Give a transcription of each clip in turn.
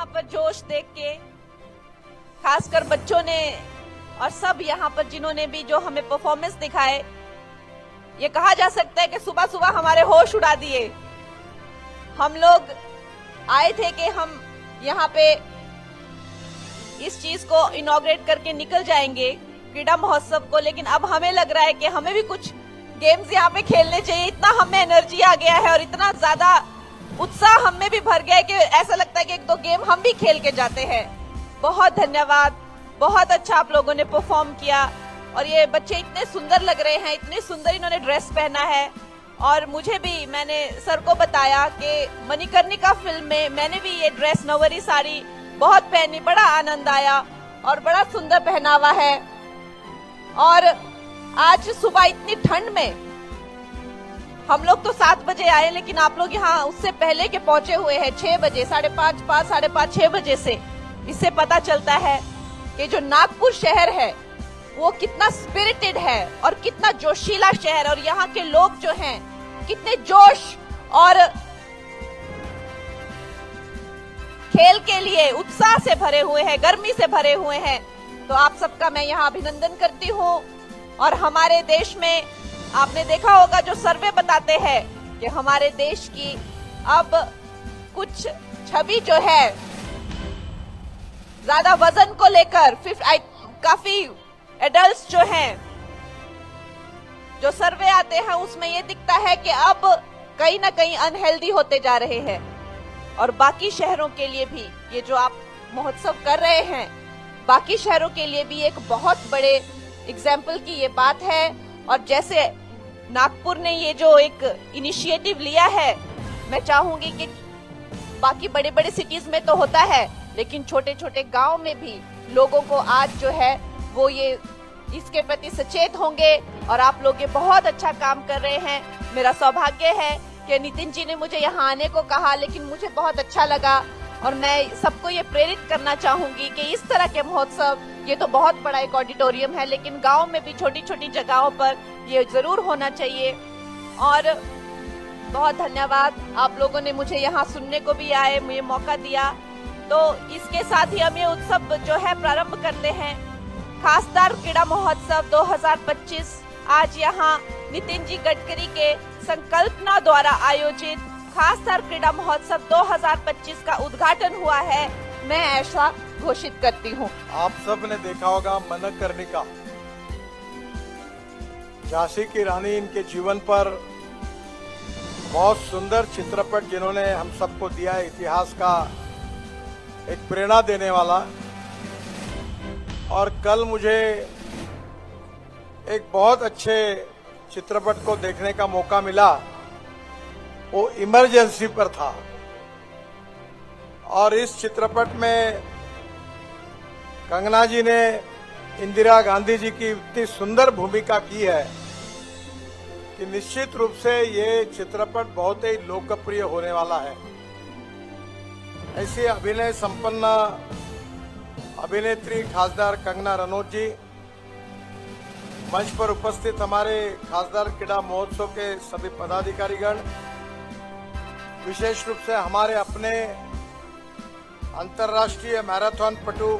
यहाँ पर जोश देख के, खासकर बच्चों ने और सब यहाँ पर जिन्होंने भी जो हमें परफॉर्मेंस दिखाए, ये कहा जा सकता है कि सुबह सुबह हमारे होश उड़ा दिए। हम लोग आए थे कि हम यहाँ पे इस चीज को इनॉग्रेट करके निकल जाएंगे, क्रीड़ा महोत्सव को, लेकिन अब हमें लग रहा है कि हमें भी कुछ गेम्स यहाँ पे खेलने चाहिए। इतना हमें एनर्जी आ गया है और इतना ज्यादा उत्साह हम में भी भर गया है कि ऐसा लगता है कि एक दो गेम हम भी खेल के जाते हैं। बहुत धन्यवाद, बहुत अच्छा आप लोगों ने परफॉर्म किया और ये बच्चे इतने सुंदर लग रहे हैं, इतने सुंदर इन्होंने ड्रेस पहना है। और मुझे भी, मैंने सर को बताया कि मणिकर्णिका फिल्म में मैंने भी ये ड्रेस नवरी साड़ी बहुत पहनी, बड़ा आनंद आया और बड़ा सुंदर पहनावा है। और आज सुबह इतनी ठंड में हम लोग तो 7 बजे आए, लेकिन आप लोग यहाँ उससे पहले के पहुंचे हुए हैं 6 बजे, 5:30, 6 बजे से। इससे पता चलता है कि जो नागपुर शहर है वो कितना स्पिरिटेड है और कितना जोशीला शहर, और यहाँ के लोग जो हैं कितने जोश और खेल के लिए उत्साह से भरे हुए हैं, गर्मी से भरे हुए हैं। तो आप सबका मैं यहाँ अभिनंदन करती हूँ। और हमारे देश में आपने देखा होगा जो सर्वे बताते हैं कि हमारे देश की अब कुछ छवि जो है ज्यादा वजन को लेकर काफी एडल्ट्स जो हैं, जो सर्वे आते हैं उसमें ये दिखता है कि अब कहीं ना कहीं अनहेल्दी होते जा रहे हैं। और बाकी शहरों के लिए भी ये जो आप महोत्सव कर रहे हैं, बाकी शहरों के लिए भी एक बहुत बड़े एग्जाम्पल की ये बात है। और जैसे नागपुर ने ये जो एक इनिशिएटिव लिया है, मैं चाहूंगी कि बाकी बड़े बड़े सिटीज में तो होता है, लेकिन छोटे छोटे गांव में भी लोगों को आज जो है वो ये इसके प्रति सचेत होंगे। और आप लोग ये बहुत अच्छा काम कर रहे हैं। मेरा सौभाग्य है कि नितिन जी ने मुझे यहाँ आने को कहा, लेकिन मुझे बहुत अच्छा लगा और मैं सबको ये प्रेरित करना चाहूंगी कि इस तरह के महोत्सव, ये तो बहुत बड़ा एक ऑडिटोरियम है, लेकिन गांव में भी छोटी छोटी जगहों पर ये जरूर होना चाहिए। और बहुत धन्यवाद, आप लोगों ने मुझे यहाँ सुनने को भी आए, मुझे मौका दिया। तो इसके साथ ही हम ये उत्सव जो है प्रारंभ करते हैं। खासदार क्रीड़ा महोत्सव 2025 आज यहाँ नितिन जी गडकरी के संकल्पना द्वारा आयोजित खासदार क्रीड़ा महोत्सव 2025 का उद्घाटन हुआ है। मैं ऐसा घोषित करती हूँ। आप सब ने देखा होगा मणिकर्णिका, झांसी की रानी, इनके जीवन पर बहुत सुंदर चित्रपट जिन्होंने हम सबको दिया है, इतिहास का एक प्रेरणा देने वाला। और कल मुझे एक बहुत अच्छे चित्रपट को देखने का मौका मिला, वो इमरजेंसी पर था। और इस चित्रपट में कंगना जी ने इंदिरा गांधी जी की इतनी सुंदर भूमिका की है कि निश्चित रूप से ये चित्रपट बहुत ही लोकप्रिय होने वाला है। ऐसी अभिनय संपन्न अभिनेत्री खासदार कंगना रनौत जी, मंच पर उपस्थित हमारे खासदार क्रीड़ा महोत्सव के सभी पदाधिकारीगण, विशेष रूप से हमारे अपने अंतर्राष्ट्रीय मैराथन पटु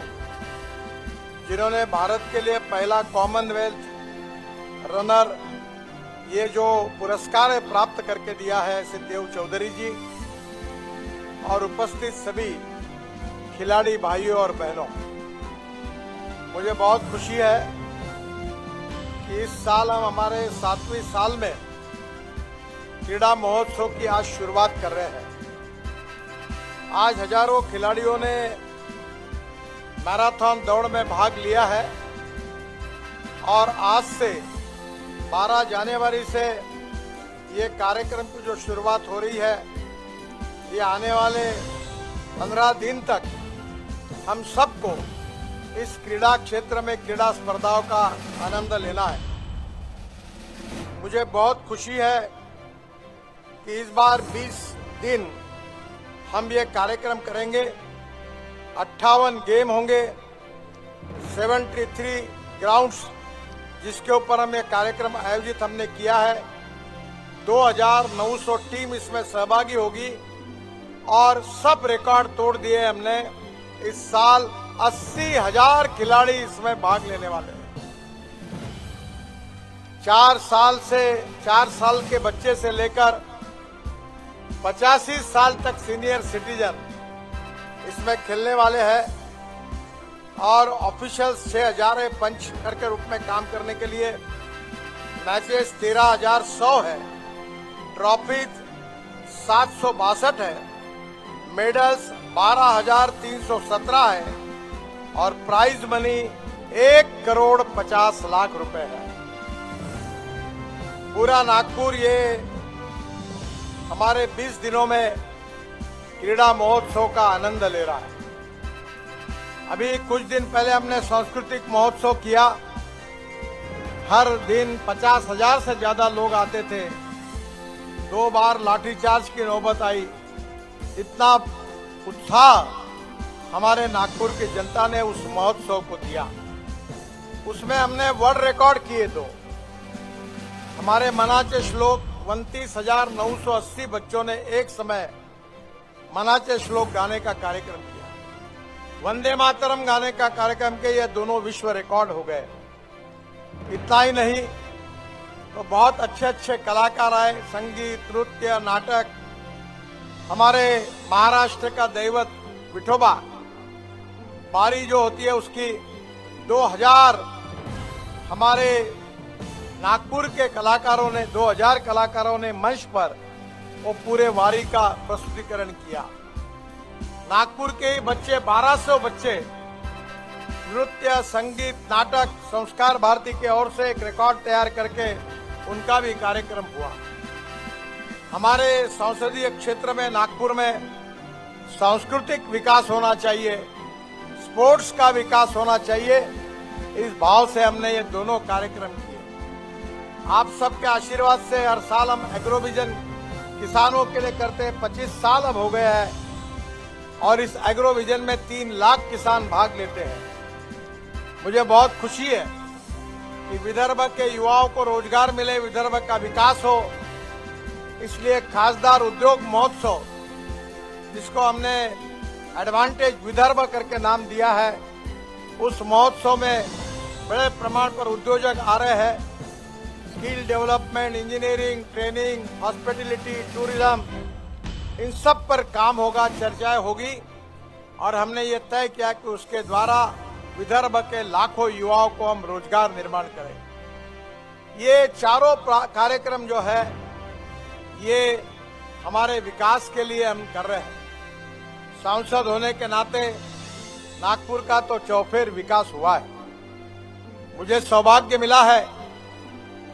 जिन्होंने भारत के लिए पहला कॉमनवेल्थ रनर ये जो पुरस्कार प्राप्त करके दिया है, ऐसे देव चौधरी जी, और उपस्थित सभी खिलाड़ी भाइयों और बहनों, मुझे बहुत खुशी है कि इस साल हम हमारे 7वीं साल में क्रीड़ा महोत्सव की आज शुरुआत कर रहे हैं। आज हजारों खिलाड़ियों ने मैराथन दौड़ में भाग लिया है और आज से 12 जनवरी से ये कार्यक्रम की जो शुरुआत हो रही है, ये आने वाले 15 दिन तक हम सबको इस क्रीड़ा क्षेत्र में क्रीड़ा स्पर्धाओं का आनंद लेना है। मुझे बहुत खुशी है कि इस बार 20 दिन हम ये कार्यक्रम करेंगे। 58 गेम होंगे, 73 ग्राउंड्स जिसके ऊपर हम ये कार्यक्रम आयोजित हमने किया है। 2900 टीम इसमें सहभागी होगी और सब रिकॉर्ड तोड़ दिए हमने। इस साल 80,000 खिलाड़ी इसमें भाग लेने वाले हैं। 4 साल के बच्चे से लेकर 85 साल तक सीनियर सिटीजन इसमें खेलने वाले हैं। और ऑफिशियल्स 6,000 पंच के रूप में काम करने के लिए। मैचेस 13,100 है। ट्रॉफी 762 है। मेडल्स 12,317 है। और प्राइज मनी 1,50,00,000 रुपए है। पूरा नागपुर ये हमारे 20 दिनों में क्रीड़ा महोत्सव का आनंद ले रहा है। अभी कुछ दिन पहले हमने सांस्कृतिक महोत्सव किया। हर दिन 50,000 से ज्यादा लोग आते थे। 2 बार लाठीचार्ज की नौबत आई। इतना उत्साह हमारे नागपुर की जनता ने उस महोत्सव को दिया। उसमें हमने वर्ल्ड रिकॉर्ड किए 2। हमारे मनाचे श्लोक 29,980 बच्चों ने एक समय मनाचे श्लोक गाने का कार्यक्रम किया। वंदे मातरम गाने का कार्यक्रम के ये दोनों विश्व रिकॉर्ड हो गए। इतना ही नहीं तो बहुत अच्छे अच्छे कलाकार आए। संगीत, नृत्य, नाटक। हमारे महाराष्ट्र का दैवत विठोबा बारी जो होती है उसकी 2000 हमारे नागपुर के कलाकारों ने 2000 कलाकारों ने मंच पर वो पूरे वारी का प्रस्तुतिकरण किया। नागपुर के ही बच्चे 1200 बच्चे नृत्य, संगीत, नाटक, संस्कार भारती की ओर से एक रिकॉर्ड तैयार करके उनका भी कार्यक्रम हुआ। हमारे संसदीय क्षेत्र में नागपुर में सांस्कृतिक विकास होना चाहिए, स्पोर्ट्स का विकास होना चाहिए। इस भाव से हमने ये दोनों कार्यक्रम किए। आप सबके आशीर्वाद से हर साल हम एग्रोविजन किसानों के लिए करते हैं। 25 साल अब हो गया है और इस एग्रोविजन में 3 लाख किसान भाग लेते हैं। मुझे बहुत खुशी है कि विदर्भ के युवाओं को रोजगार मिले, विदर्भ का विकास हो। इसलिए खासदार उद्योग महोत्सव, जिसको हमने एडवांटेज विदर्भ करके नाम दिया है, उस महोत्सव में बड़े प्रमाण पर उद्योजक आ रहे हैं। Skill development, engineering, training, hospitality, tourism, इन सब पर काम होगा, चर्चाएं होगी। और हमने ये तय किया कि उसके द्वारा विदर्भ के लाखों युवाओं को हम रोजगार निर्माण करें। ये चारों कार्यक्रम जो है ये हमारे विकास के लिए हम कर रहे हैं। सांसद होने के नाते नागपुर का तो चौफेर विकास हुआ है। मुझे सौभाग्य मिला है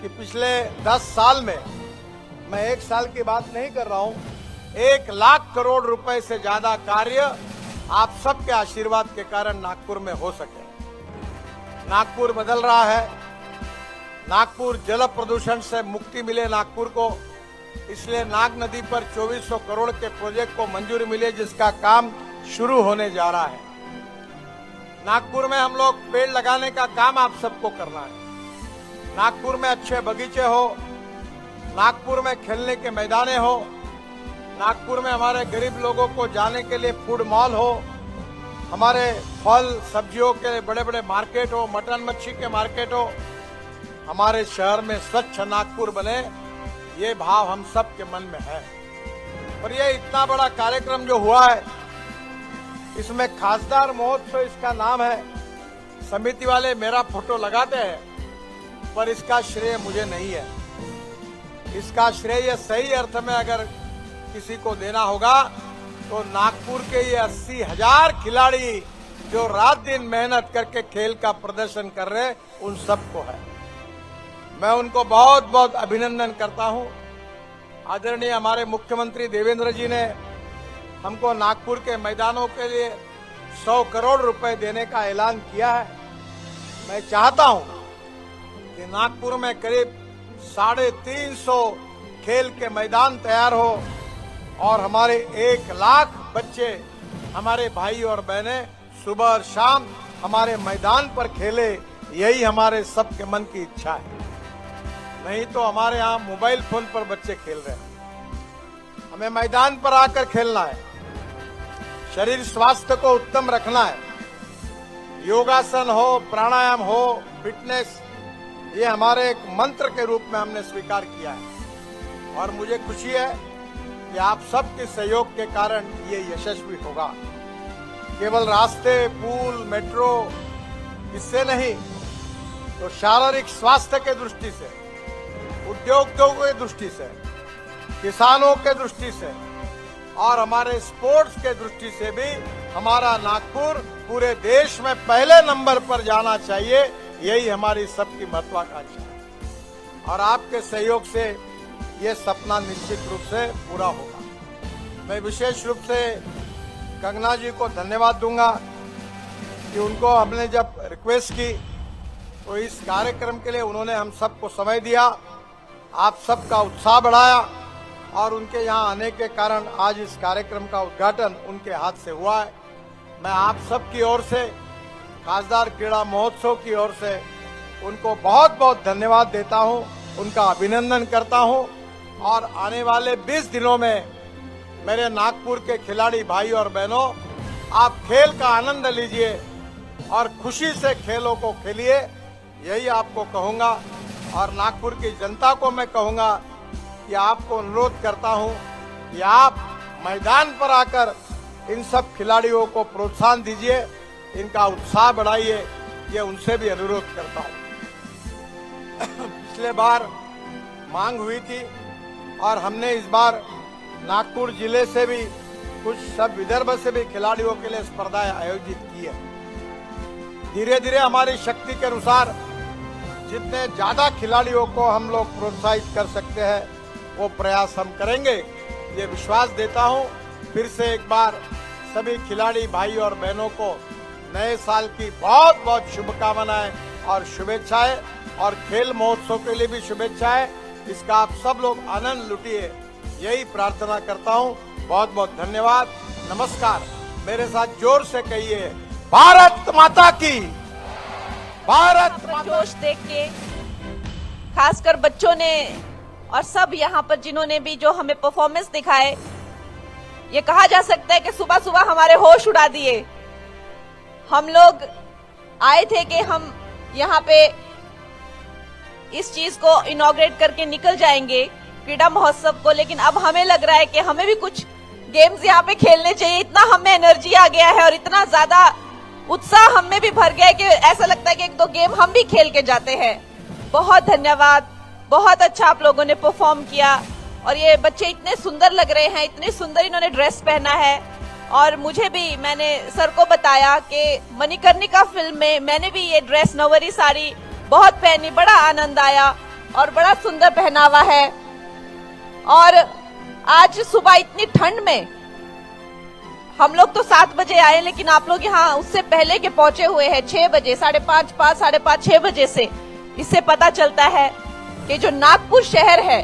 कि पिछले 10 साल में, मैं 1 साल की बात नहीं कर रहा हूं, 1 लाख करोड़ रुपए से ज्यादा कार्य आप सबके आशीर्वाद के कारण नागपुर में हो सके। नागपुर बदल रहा है। नागपुर जल प्रदूषण से मुक्ति मिले नागपुर को, इसलिए नाग नदी पर 2400 करोड़ के प्रोजेक्ट को मंजूरी मिले, जिसका काम शुरू होने जा रहा है। नागपुर में हम लोग पेड़ लगाने का काम आप सबको करना है। नागपुर में अच्छे बगीचे हो, नागपुर में खेलने के मैदाने हो, नागपुर में हमारे गरीब लोगों को जाने के लिए फूड मॉल हो, हमारे फल सब्जियों के बड़े बड़े मार्केट हो, मटन मच्छी के मार्केट हो, हमारे शहर में स्वच्छ नागपुर बने, ये भाव हम सब के मन में है। और ये इतना बड़ा कार्यक्रम जो हुआ है, इसमें खासदार महोत्सव इसका नाम है। समिति वाले मेरा फोटो लगाते हैं, पर इसका श्रेय मुझे नहीं है। इसका श्रेय सही अर्थ में अगर किसी को देना होगा तो नागपुर के ये 80,000 खिलाड़ी जो रात दिन मेहनत करके खेल का प्रदर्शन कर रहे हैं, उन सबको है। मैं उनको बहुत बहुत अभिनंदन करता हूं। आदरणीय हमारे मुख्यमंत्री देवेंद्र जी ने हमको नागपुर के मैदानों के लिए 100 करोड़ रुपए देने का ऐलान किया है। मैं चाहता हूं कि नागपुर में करीब 350 खेल के मैदान तैयार हो और हमारे 1 लाख बच्चे, हमारे भाई और बहनें सुबह और शाम हमारे मैदान पर खेले। यही हमारे सबके मन की इच्छा है। नहीं तो हमारे यहाँ मोबाइल फोन पर बच्चे खेल रहे हैं। हमें मैदान पर आकर खेलना है। शरीर स्वास्थ्य को उत्तम रखना है। योगासन हो, प्राणायाम हो, फिटनेस, ये हमारे एक मंत्र के रूप में हमने स्वीकार किया है और मुझे खुशी है कि आप सबके सहयोग के कारण ये यशस्वी होगा। केवल रास्ते, पुल, मेट्रो, इससे नहीं तो शारीरिक स्वास्थ्य के दृष्टि से, उद्योगों की दृष्टि से, किसानों के दृष्टि से और हमारे स्पोर्ट्स के दृष्टि से भी हमारा नागपुर पूरे देश में पहले नंबर पर जाना चाहिए। यही हमारी सबकी महत्वाकांक्षा है और आपके सहयोग से ये सपना निश्चित रूप से पूरा होगा। मैं विशेष रूप से कंगना जी को धन्यवाद दूंगा कि उनको हमने जब रिक्वेस्ट की तो इस कार्यक्रम के लिए उन्होंने हम सबको समय दिया, आप सबका उत्साह बढ़ाया और उनके यहाँ आने के कारण आज इस कार्यक्रम का उद्घाटन उनके हाथ से हुआ है। मैं आप सबकी ओर से, खासदार क्रीड़ा महोत्सव की ओर से उनको बहुत बहुत धन्यवाद देता हूं, उनका अभिनंदन करता हूं और आने वाले 20 दिनों में मेरे नागपुर के खिलाड़ी भाई और बहनों, आप खेल का आनंद लीजिए और खुशी से खेलों को खेलिए, यही आपको कहूंगा। और नागपुर की जनता को मैं कहूंगा कि आपको अनुरोध करता हूं कि आप मैदान पर आकर इन सब खिलाड़ियों को प्रोत्साहन दीजिए, इनका उत्साह बढ़ाइए, ये उनसे भी अनुरोध करता हूं। पिछले बार मांग हुई थी और हमने इस बार नागपुर जिले से भी कुछ, सब विदर्भ से भी खिलाड़ियों के लिए स्पर्धाएं आयोजित की है। धीरे धीरे हमारी शक्ति के अनुसार जितने ज्यादा खिलाड़ियों को हम लोग प्रोत्साहित कर सकते हैं वो प्रयास हम करेंगे, ये विश्वास देता हूं। फिर से एक बार सभी खिलाड़ी भाई और बहनों को नए साल की बहुत बहुत शुभकामनाएं और शुभेच्छाएं और खेल महोत्सव के लिए भी शुभेच्छाएं। इसका आप सब लोग आनंद लुटिए, यही प्रार्थना करता हूं। बहुत बहुत धन्यवाद, नमस्कार। मेरे साथ जोर से कहिए, भारत माता की, भारत माता। जोश देख के खासकर बच्चों ने और सब यहाँ पर जिन्होंने भी जो हमें परफॉर्मेंस दिखाए, ये कहा जा सकता है कि सुबह सुबह हमारे होश उड़ा दिए। हम लोग आए थे कि हम यहाँ पे इस चीज को इनॉग्रेट करके निकल जाएंगे, क्रीड़ा महोत्सव को, लेकिन अब हमें लग रहा है कि हमें भी कुछ गेम्स यहाँ पे खेलने चाहिए। इतना हमें एनर्जी आ गया है और इतना ज्यादा उत्साह हमें भी भर गया है कि ऐसा लगता है कि एक दो गेम हम भी खेल के जाते हैं। बहुत धन्यवाद, बहुत अच्छा आप लोगों ने परफॉर्म किया और ये बच्चे इतने सुंदर लग रहे हैं, इतने सुंदर इन्होंने ड्रेस पहना है। और मुझे भी, मैंने सर को बताया कि मणिकर्णिका फिल्म में मैंने भी ये ड्रेस, नवरी साड़ी बहुत पहनी, बड़ा आनंद आया और बड़ा सुंदर पहनावा है। और आज सुबह इतनी ठंड में हम लोग तो 7 बजे आए, लेकिन आप लोग यहाँ उससे पहले के पहुंचे हुए हैं 6 बजे, 5:30, 6 बजे से। इससे पता चलता है कि जो नागपुर शहर है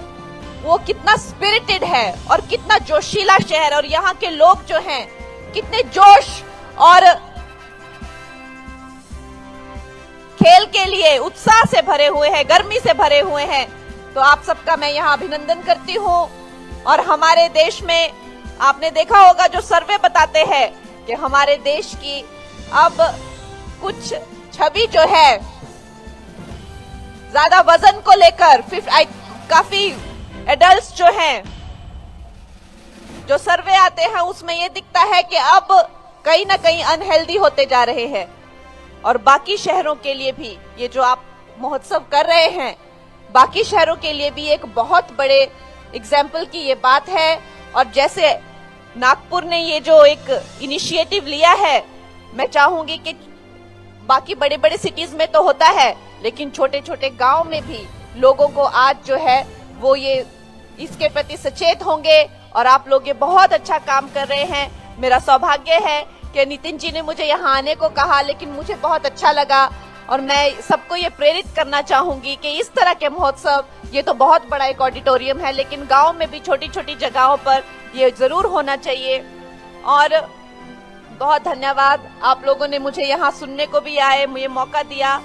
वो कितना स्पिरिटेड है और कितना जोशीला शहर, और यहाँ के लोग जो हैं कितने जोश और खेल के लिए उत्साह से भरे हुए हैं, गर्मी से भरे हुए हैं। तो आप सबका मैं यहाँ अभिनंदन करती हूँ। और हमारे देश में आपने देखा होगा जो सर्वे बताते हैं कि हमारे देश की अब कुछ छवि जो है ज्यादा वजन को लेकर काफी एडल्ट्स जो हैं, जो सर्वे आते हैं उसमें ये दिखता है कि अब कहीं ना कहीं अनहेल्दी होते जा रहे हैं। और बाकी शहरों के लिए भी ये जो आप महोत्सव कर रहे हैं, बाकी शहरों के लिए भी एक बहुत बड़े एग्जाम्पल की ये बात है। और जैसे नागपुर ने ये जो एक इनिशिएटिव लिया है, मैं चाहूंगी कि बाकी बड़े बड़े सिटीज में तो होता है, लेकिन छोटे छोटे गांव में भी लोगों को आज जो है वो ये इसके प्रति सचेत होंगे। और आप लोग ये बहुत अच्छा काम कर रहे हैं। मेरा सौभाग्य है कि नितिन जी ने मुझे यहाँ आने को कहा, लेकिन मुझे बहुत अच्छा लगा और मैं सबको ये प्रेरित करना चाहूंगी कि इस तरह के महोत्सव, ये तो बहुत बड़ा एक ऑडिटोरियम है, लेकिन गांव में भी छोटी छोटी जगहों पर ये जरूर होना चाहिए। और बहुत धन्यवाद, आप लोगों ने मुझे यहाँ सुनने को भी आए, मुझे मौका दिया।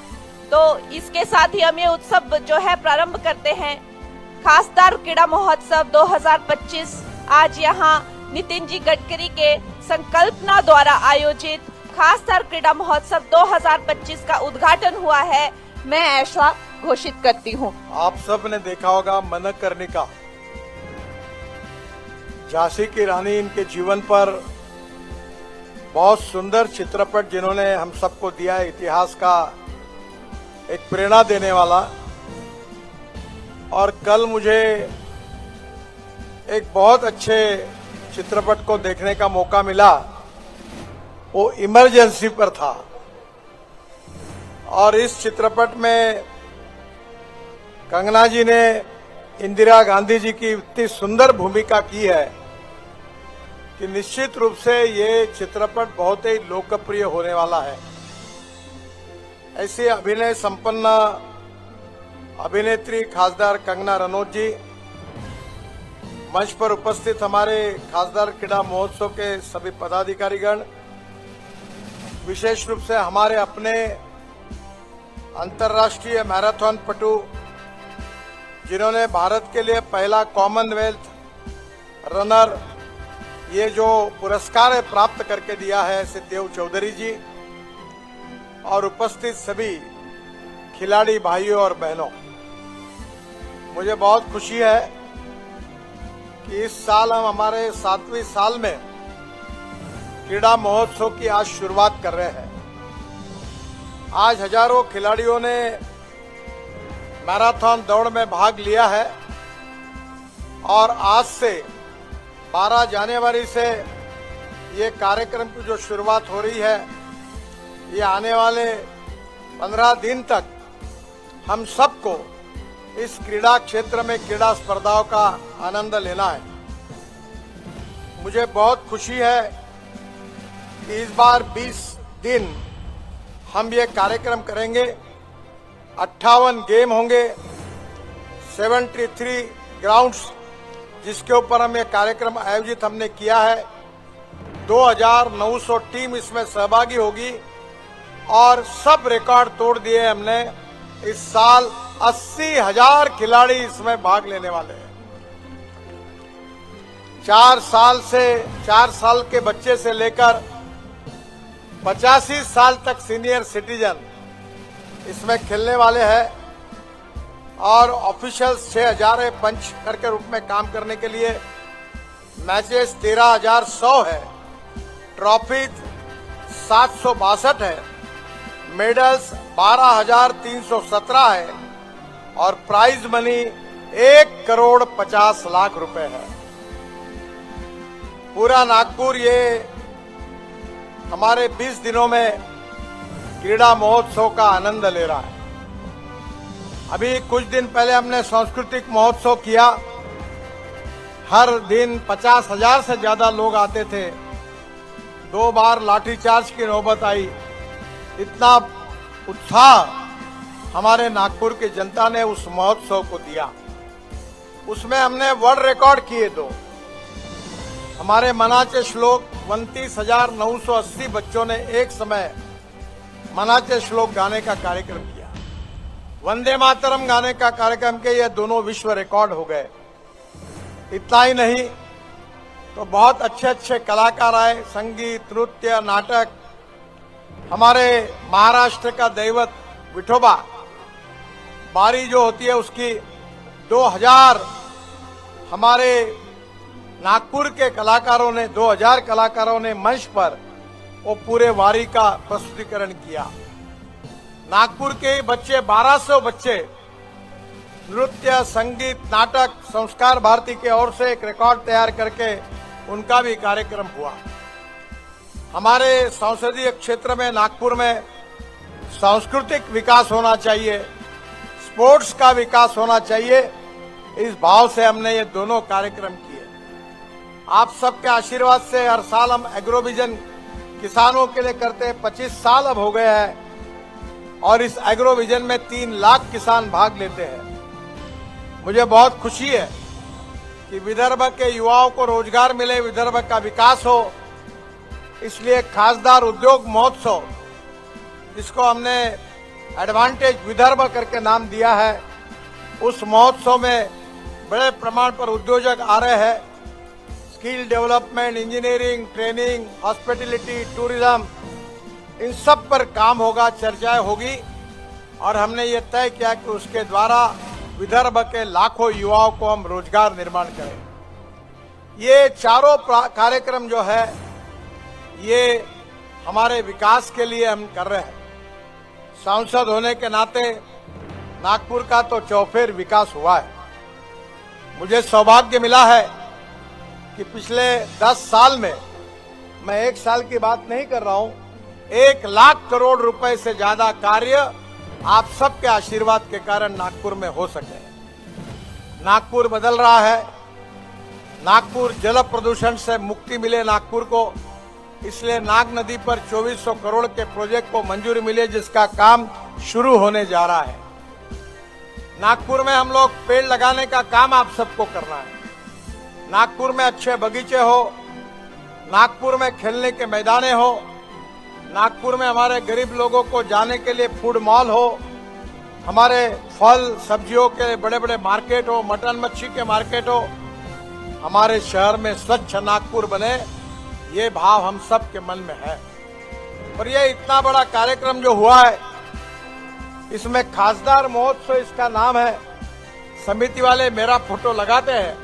तो इसके साथ ही हम ये उत्सव जो है प्रारंभ करते हैं। खासदार क्रीड़ा महोत्सव 2025 आज यहाँ नितिन जी गडकरी के संकल्पना द्वारा आयोजित खासदार क्रीड़ा महोत्सव 2025 का उद्घाटन हुआ है, मैं ऐसा घोषित करती हूँ। आप सब ने देखा होगा मनकर्णिका, झांसी की रानी, इनके जीवन पर बहुत सुंदर चित्रपट जिन्होंने हम सबको दिया है, इतिहास का एक प्रेरणा देने वाला। और कल मुझे एक बहुत अच्छे चित्रपट को देखने का मौका मिला, वो इमरजेंसी पर था। और इस चित्रपट में कंगना जी ने इंदिरा गांधी जी की इतनी सुंदर भूमिका की है कि निश्चित रूप से ये चित्रपट बहुत ही लोकप्रिय होने वाला है। ऐसी अभिनय संपन्न अभिनेत्री खासदार कंगना रनौत जी, मंच पर उपस्थित हमारे खासदार क्रीड़ा महोत्सव के सभी पदाधिकारीगण, विशेष रूप से हमारे अपने अंतर्राष्ट्रीय मैराथन पटु जिन्होंने भारत के लिए पहला कॉमनवेल्थ रनर ये जो पुरस्कार है प्राप्त करके दिया है, सिद्धदेव चौधरी जी, और उपस्थित सभी खिलाड़ी भाइयों और बहनों, मुझे बहुत खुशी है कि इस साल हम हमारे 7वीं साल में क्रीड़ा महोत्सव की आज शुरुआत कर रहे हैं। आज हजारों खिलाड़ियों ने मैराथन दौड़ में भाग लिया है और आज से 12 जनवरी से ये कार्यक्रम की जो शुरुआत हो रही है, ये आने वाले 15 दिन तक हम सबको इस क्रीड़ा क्षेत्र में क्रीड़ा स्पर्धाओं का आनंद लेना है। मुझे बहुत खुशी है कि इस बार 20 दिन हम ये कार्यक्रम करेंगे। 58 गेम होंगे, 73 ग्राउंड्स जिसके ऊपर हम ये कार्यक्रम आयोजित हमने किया है। 2900 टीम इसमें सहभागी होगी और सब रिकॉर्ड तोड़ दिए हमने। इस साल 80,000 खिलाड़ी इसमें भाग लेने वाले हैं। 4 साल के बच्चे से लेकर 85 साल तक सीनियर सिटीजन इसमें खेलने वाले हैं। और ऑफिशियल्स 6,000 है, पंच करके रूप में काम करने के लिए। मैचेस 13,100 है, ट्रॉफी 762 है, मेडल्स 12,317 है और प्राइज मनी 1,50 लाख रुपए है। पूरा नागपुर ये हमारे 20 दिनों में क्रीड़ा महोत्सव का आनंद ले रहा है। अभी कुछ दिन पहले हमने सांस्कृतिक महोत्सव किया। हर दिन 50,000 से ज्यादा लोग आते थे। 2 बार लाठीचार्ज की नौबत आई। इतना उत्साह हमारे नागपुर की जनता ने उस महोत्सव को दिया। उसमें हमने वर्ल्ड रिकॉर्ड किए 2। हमारे मनाचे श्लोक 29,980 बच्चों ने एक समय मनाचे श्लोक गाने का कार्यक्रम किया। वंदे मातरम गाने का कार्यक्रम के ये दोनों विश्व रिकॉर्ड हो गए। इतना ही नहीं तो बहुत अच्छे अच्छे कलाकार आए, संगीत, नृत्य, नाटक। हमारे महाराष्ट्र का दैवत विठोबा बारी जो होती है उसकी 2000 हमारे नागपुर के कलाकारों ने 2000 कलाकारों ने मंच पर वो पूरे वारी का प्रस्तुतिकरण किया। नागपुर के बच्चे 1200 बच्चे नृत्य, संगीत, नाटक, संस्कार भारती की ओर से एक रिकॉर्ड तैयार करके उनका भी कार्यक्रम हुआ। हमारे संसदीय क्षेत्र में नागपुर में सांस्कृतिक विकास होना चाहिए, स्पोर्ट्स का विकास होना चाहिए। इस भाव से हमने ये दोनों कार्यक्रम किए। आप सबके आशीर्वाद से हर साल हम एग्रोविजन किसानों के लिए करते हैं। 25 साल अब हो गए हैं और इस एग्रोविजन में 3 लाख किसान भाग लेते हैं। मुझे बहुत खुशी है कि विदर्भ के युवाओं को रोजगार मिले, विदर्भ का विकास हो। इसलिए खासदार उद्योग महोत्सव, जिसको हमने एडवांटेज विदर्भ करके नाम दिया है, उस महोत्सव में बड़े प्रमाण पर उद्योजक आ रहे हैं। Skill development, engineering, training, hospitality, tourism, इन सब पर काम होगा, चर्चाएं होगी और हमने ये तय किया कि उसके द्वारा विदर्भ के लाखों युवाओं को हम रोजगार निर्माण करें। ये चारों कार्यक्रम जो है ये हमारे विकास के लिए हम कर रहे हैं। सांसद होने के नाते नागपुर का तो चौफेर विकास हुआ है। मुझे सौभाग्य मिला है कि पिछले 10 साल में, मैं 1 साल की बात नहीं कर रहा हूं, 1 लाख करोड़ रुपए से ज्यादा कार्य आप सबके आशीर्वाद के कारण नागपुर में हो सके। नागपुर बदल रहा है, नागपुर जल प्रदूषण से मुक्ति मिले नागपुर को, इसलिए नाग नदी पर 2400 करोड़ के प्रोजेक्ट को मंजूरी मिली जिसका काम शुरू होने जा रहा है। नागपुर में हम लोग पेड़ लगाने का काम आप सबको करना है। नागपुर में अच्छे बगीचे हो, नागपुर में खेलने के मैदाने हो, नागपुर में हमारे गरीब लोगों को जाने के लिए फूड मॉल हो, हमारे फल सब्जियों के बड़े बड़े मार्केट हो, मटन मच्छी के मार्केट हो, हमारे शहर में स्वच्छ नागपुर बने, ये भाव हम सब के मन में है। और ये इतना बड़ा कार्यक्रम जो हुआ है, इसमें खासदार महोत्सव इसका नाम है। समिति वाले मेरा फोटो लगाते हैं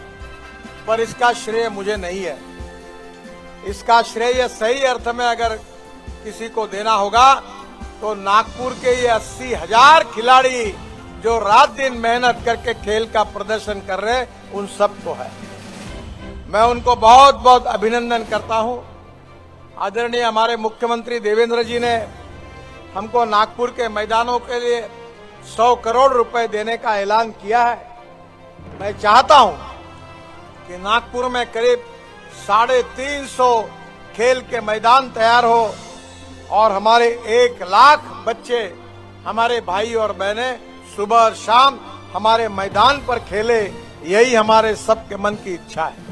पर इसका श्रेय मुझे नहीं है। इसका श्रेय सही अर्थ में अगर किसी को देना होगा तो नागपुर के ये 80,000 खिलाड़ी जो रात दिन मेहनत करके खेल का प्रदर्शन कर रहे हैं, उन सबको है। मैं उनको बहुत बहुत अभिनंदन करता हूं। आदरणीय हमारे मुख्यमंत्री देवेंद्र जी ने हमको नागपुर के मैदानों के लिए 100 करोड़ रुपए देने का ऐलान किया है। मैं चाहता हूं कि नागपुर में करीब 350 खेल के मैदान तैयार हो और हमारे 1 लाख बच्चे, हमारे भाई और बहनें सुबह और शाम हमारे मैदान पर खेले। यही हमारे सबके मन की इच्छा है।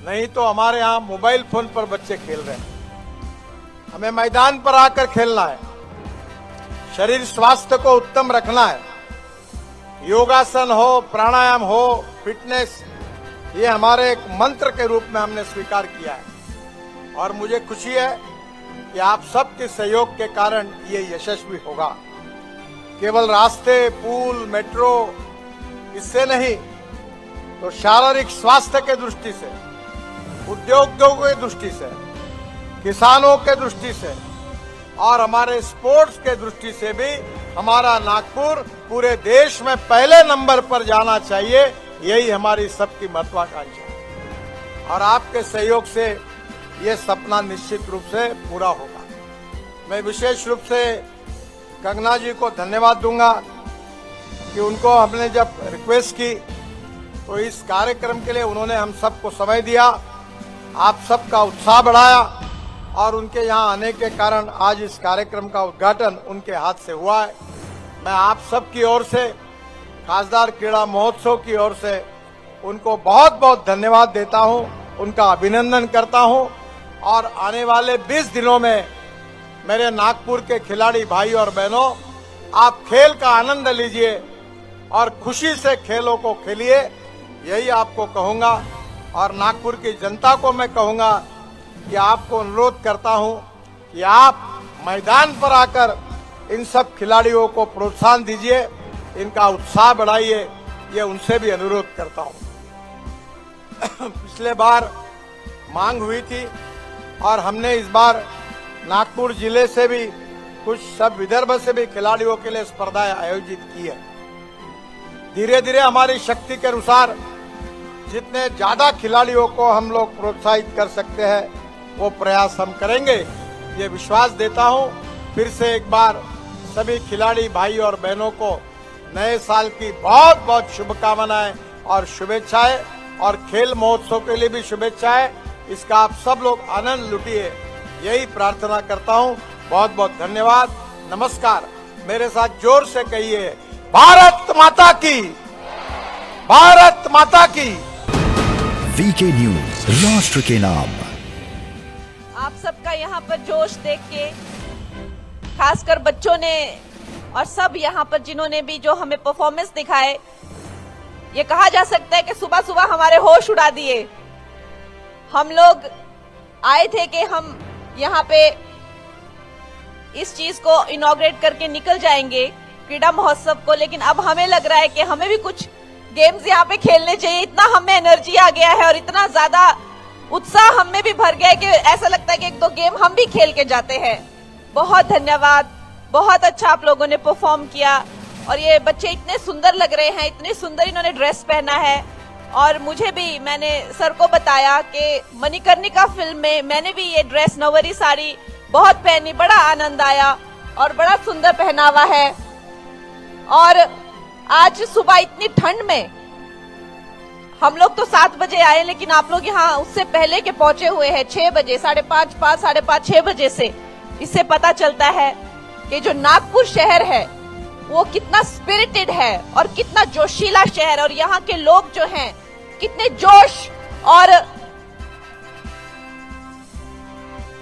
नहीं तो हमारे यहाँ मोबाइल फोन पर बच्चे खेल रहे हैं। हमें मैदान पर आकर खेलना है, शरीर स्वास्थ्य को उत्तम रखना है। योगासन हो, प्राणायाम हो, फिटनेस, ये हमारे एक मंत्र के रूप में हमने स्वीकार किया है और मुझे खुशी है कि आप सबके सहयोग के कारण ये यशस्वी होगा। केवल रास्ते, पुल, मेट्रो, इससे नहीं तो शारीरिक स्वास्थ्य के दृष्टि से, उद्योगों के दृष्टि से, किसानों के दृष्टि से और हमारे स्पोर्ट्स के दृष्टि से भी हमारा नागपुर पूरे देश में पहले नंबर पर जाना चाहिए। यही हमारी सबकी महत्वाकांक्षा है और आपके सहयोग से ये सपना निश्चित रूप से पूरा होगा। मैं विशेष रूप से कंगना जी को धन्यवाद दूंगा कि उनको हमने जब रिक्वेस्ट की तो इस कार्यक्रम के लिए उन्होंने हम सबको समय दिया, आप सबका उत्साह बढ़ाया और उनके यहाँ आने के कारण आज इस कार्यक्रम का उद्घाटन उनके हाथ से हुआ है। मैं आप सबकी ओर से, खासदार क्रीड़ा महोत्सव की ओर से उनको बहुत बहुत धन्यवाद देता हूं, उनका अभिनंदन करता हूं और आने वाले 20 दिनों में मेरे नागपुर के खिलाड़ी भाई और बहनों, आप खेल का आनंद लीजिए और खुशी से खेलों को खेलिए, यही आपको कहूंगा। और नागपुर की जनता को मैं कहूंगा कि आपको अनुरोध करता हूं कि आप मैदान पर आकर इन सब खिलाड़ियों को प्रोत्साहन दीजिए, इनका उत्साह बढ़ाइए, ये उनसे भी अनुरोध करता हूं। पिछले बार मांग हुई थी और हमने इस बार नागपुर जिले से भी कुछ, सब विदर्भ से भी खिलाड़ियों के लिए स्पर्धाएं आयोजित की है। धीरे धीरे हमारी शक्ति के अनुसार जितने ज्यादा खिलाड़ियों को हम लोग प्रोत्साहित कर सकते हैं वो प्रयास हम करेंगे, ये विश्वास देता हूं। फिर से एक बार सभी खिलाड़ी भाई और बहनों को नए साल की बहुत बहुत शुभकामनाएं और शुभेच्छाएं और खेल महोत्सव के लिए भी शुभेच्छाएं। इसका आप सब लोग आनंद लुटिए, यही प्रार्थना करता हूं। बहुत बहुत धन्यवाद, नमस्कार। मेरे साथ जोर से कहिए, भारत माता की, भारत माता की। वीके न्यूज, राष्ट्र के नाम। आप सबका यहाँ पर जोश देख के, खासकर बच्चों ने और सब यहाँ पर जिन्होंने भी जो हमें परफॉर्मेंस दिखाए, ये कहा जा सकता है कि सुबह सुबह हमारे होश उड़ा दिए। हम लोग आए थे कि हम यहाँ पे इस चीज को इनॉग्रेट करके निकल जाएंगे क्रीड़ा महोत्सव को, लेकिन अब हमें लग रहा है कि हमें भी कुछ गेम्स यहाँ पे खेलने चाहिए। इतना हमें एनर्जी आ गया है और इतना ज्यादा उत्साह हम में भी भर गया है कि ऐसा लगता है कि एक दो गेम हम भी खेल के जाते हैं। बहुत धन्यवाद, बहुत अच्छा आप लोगों ने परफॉर्म किया और ये बच्चे इतने सुंदर लग रहे हैं, इतने सुंदर इन्होंने ड्रेस पहना है। और मुझे भी, मैंने सर को बताया कि मणिकर्णिका फिल्म में मैंने भी ये ड्रेस नवरी साड़ी बहुत पहनी, बड़ा आनंद आया और बड़ा सुंदर पहनावा है। और आज सुबह इतनी ठंड में हम लोग तो 7 बजे आए, लेकिन आप लोग यहाँ उससे पहले के पहुंचे हुए हैं 6 बजे, 5:30, 6 बजे से। इससे पता चलता है कि जो नागपुर शहर है वो कितना स्पिरिटेड है और कितना जोशीला शहर, और यहाँ के लोग जो हैं कितने जोश और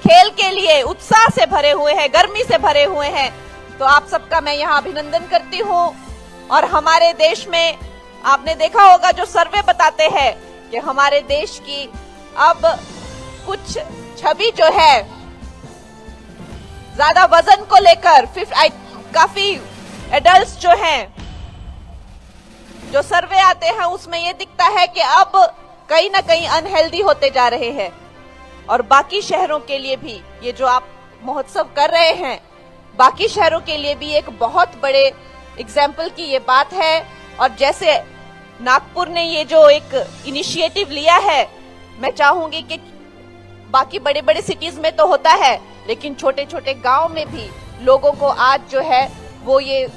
खेल के लिए उत्साह से भरे हुए हैं, गर्मी से भरे हुए हैं। तो आप सबका मैं यहाँ अभिनंदन करती हूँ। और हमारे देश में आपने देखा होगा जो सर्वे बताते हैं कि हमारे देश की अब कुछ छवि जो है ज्यादा वजन को लेकर काफी एडल्ट्स जो हैं, जो सर्वे आते हैं उसमें ये दिखता है कि अब कहीं ना कहीं अनहेल्दी होते जा रहे हैं। और बाकी शहरों के लिए भी ये जो आप महोत्सव कर रहे हैं, बाकी शहरों के लिए भी एक बहुत बड़े एग्जाम्पल की ये बात है। और जैसे नागपुर ने ये जो एक इनिशिएटिव लिया है, मैं चाहूंगी कि बाकी बड़े बड़े सिटीज में तो होता है, लेकिन छोटे छोटे गांव में भी लोगों को आज जो है वो ये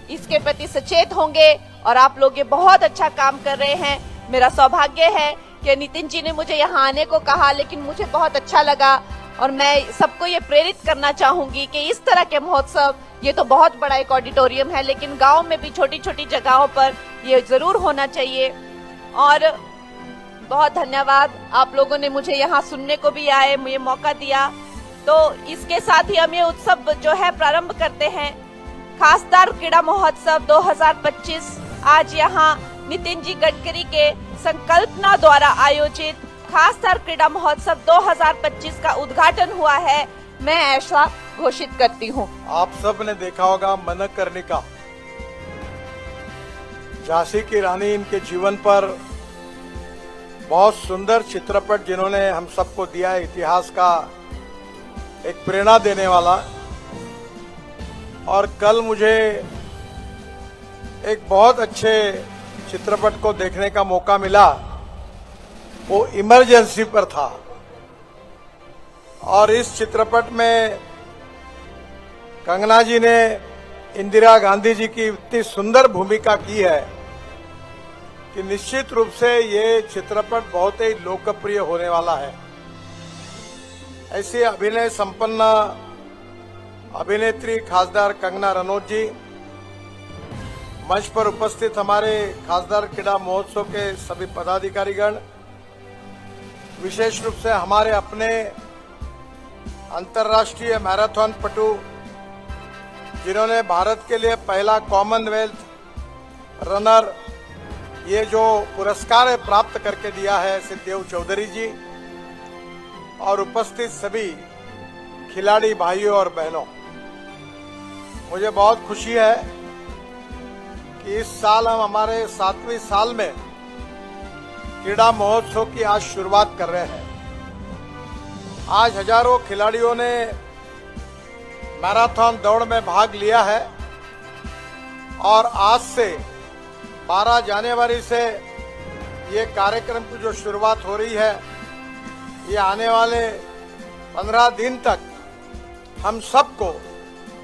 इसके प्रति सचेत होंगे। और आप लोग ये बहुत अच्छा काम कर रहे हैं। मेरा सौभाग्य है कि नितिन जी ने मुझे यहाँ आने को कहा, लेकिन मुझे बहुत अच्छा लगा और मैं सबको ये प्रेरित करना चाहूंगी कि इस तरह के महोत्सव, ये तो बहुत बड़ा एक ऑडिटोरियम है, लेकिन गांव में भी छोटी छोटी जगहों पर ये जरूर होना चाहिए। और बहुत धन्यवाद, आप लोगों ने मुझे यहाँ सुनने को भी आए, मुझे मौका दिया। तो इसके साथ ही हम ये उत्सव जो है प्रारंभ करते हैं। खासदार क्रीड़ा महोत्सव 2025 आज यहाँ नितिन जी गडकरी के संकल्पना द्वारा आयोजित खासदार क्रीड़ा महोत्सव 2025 का उद्घाटन हुआ है। मैं ऐसा घोषित करती हूँ। आप सब ने देखा होगा मणिकर्णिका, झांसी की रानी, इनके जीवन पर बहुत सुंदर चित्रपट जिन्होंने हम सबको दिया है, इतिहास का एक प्रेरणा देने वाला। और कल मुझे एक बहुत अच्छे चित्रपट को देखने का मौका मिला, वो इमरजेंसी पर था। और इस चित्रपट में कंगना जी ने इंदिरा गांधी जी की इतनी सुंदर भूमिका की है कि निश्चित रूप से ये चित्रपट बहुत ही लोकप्रिय होने वाला है। ऐसी अभिनय संपन्न अभिनेत्री खासदार कंगना रनौत जी, मंच पर उपस्थित हमारे खासदार क्रीड़ा महोत्सव के सभी पदाधिकारीगण, विशेष रूप से हमारे अपने अंतर्राष्ट्रीय मैराथन पटु जिन्होंने भारत के लिए पहला कॉमनवेल्थ रनर ये जो पुरस्कार प्राप्त करके दिया है, सिद्धदेव चौधरी जी, और उपस्थित सभी खिलाड़ी भाइयों और बहनों, मुझे बहुत खुशी है कि इस साल हम हमारे 7वें साल में क्रीड़ा महोत्सव की आज शुरुआत कर रहे हैं। आज हजारों खिलाड़ियों ने मैराथन दौड़ में भाग लिया है और आज से 12 जनवरी से ये कार्यक्रम की जो शुरुआत हो रही है, ये आने वाले 15 दिन तक हम सबको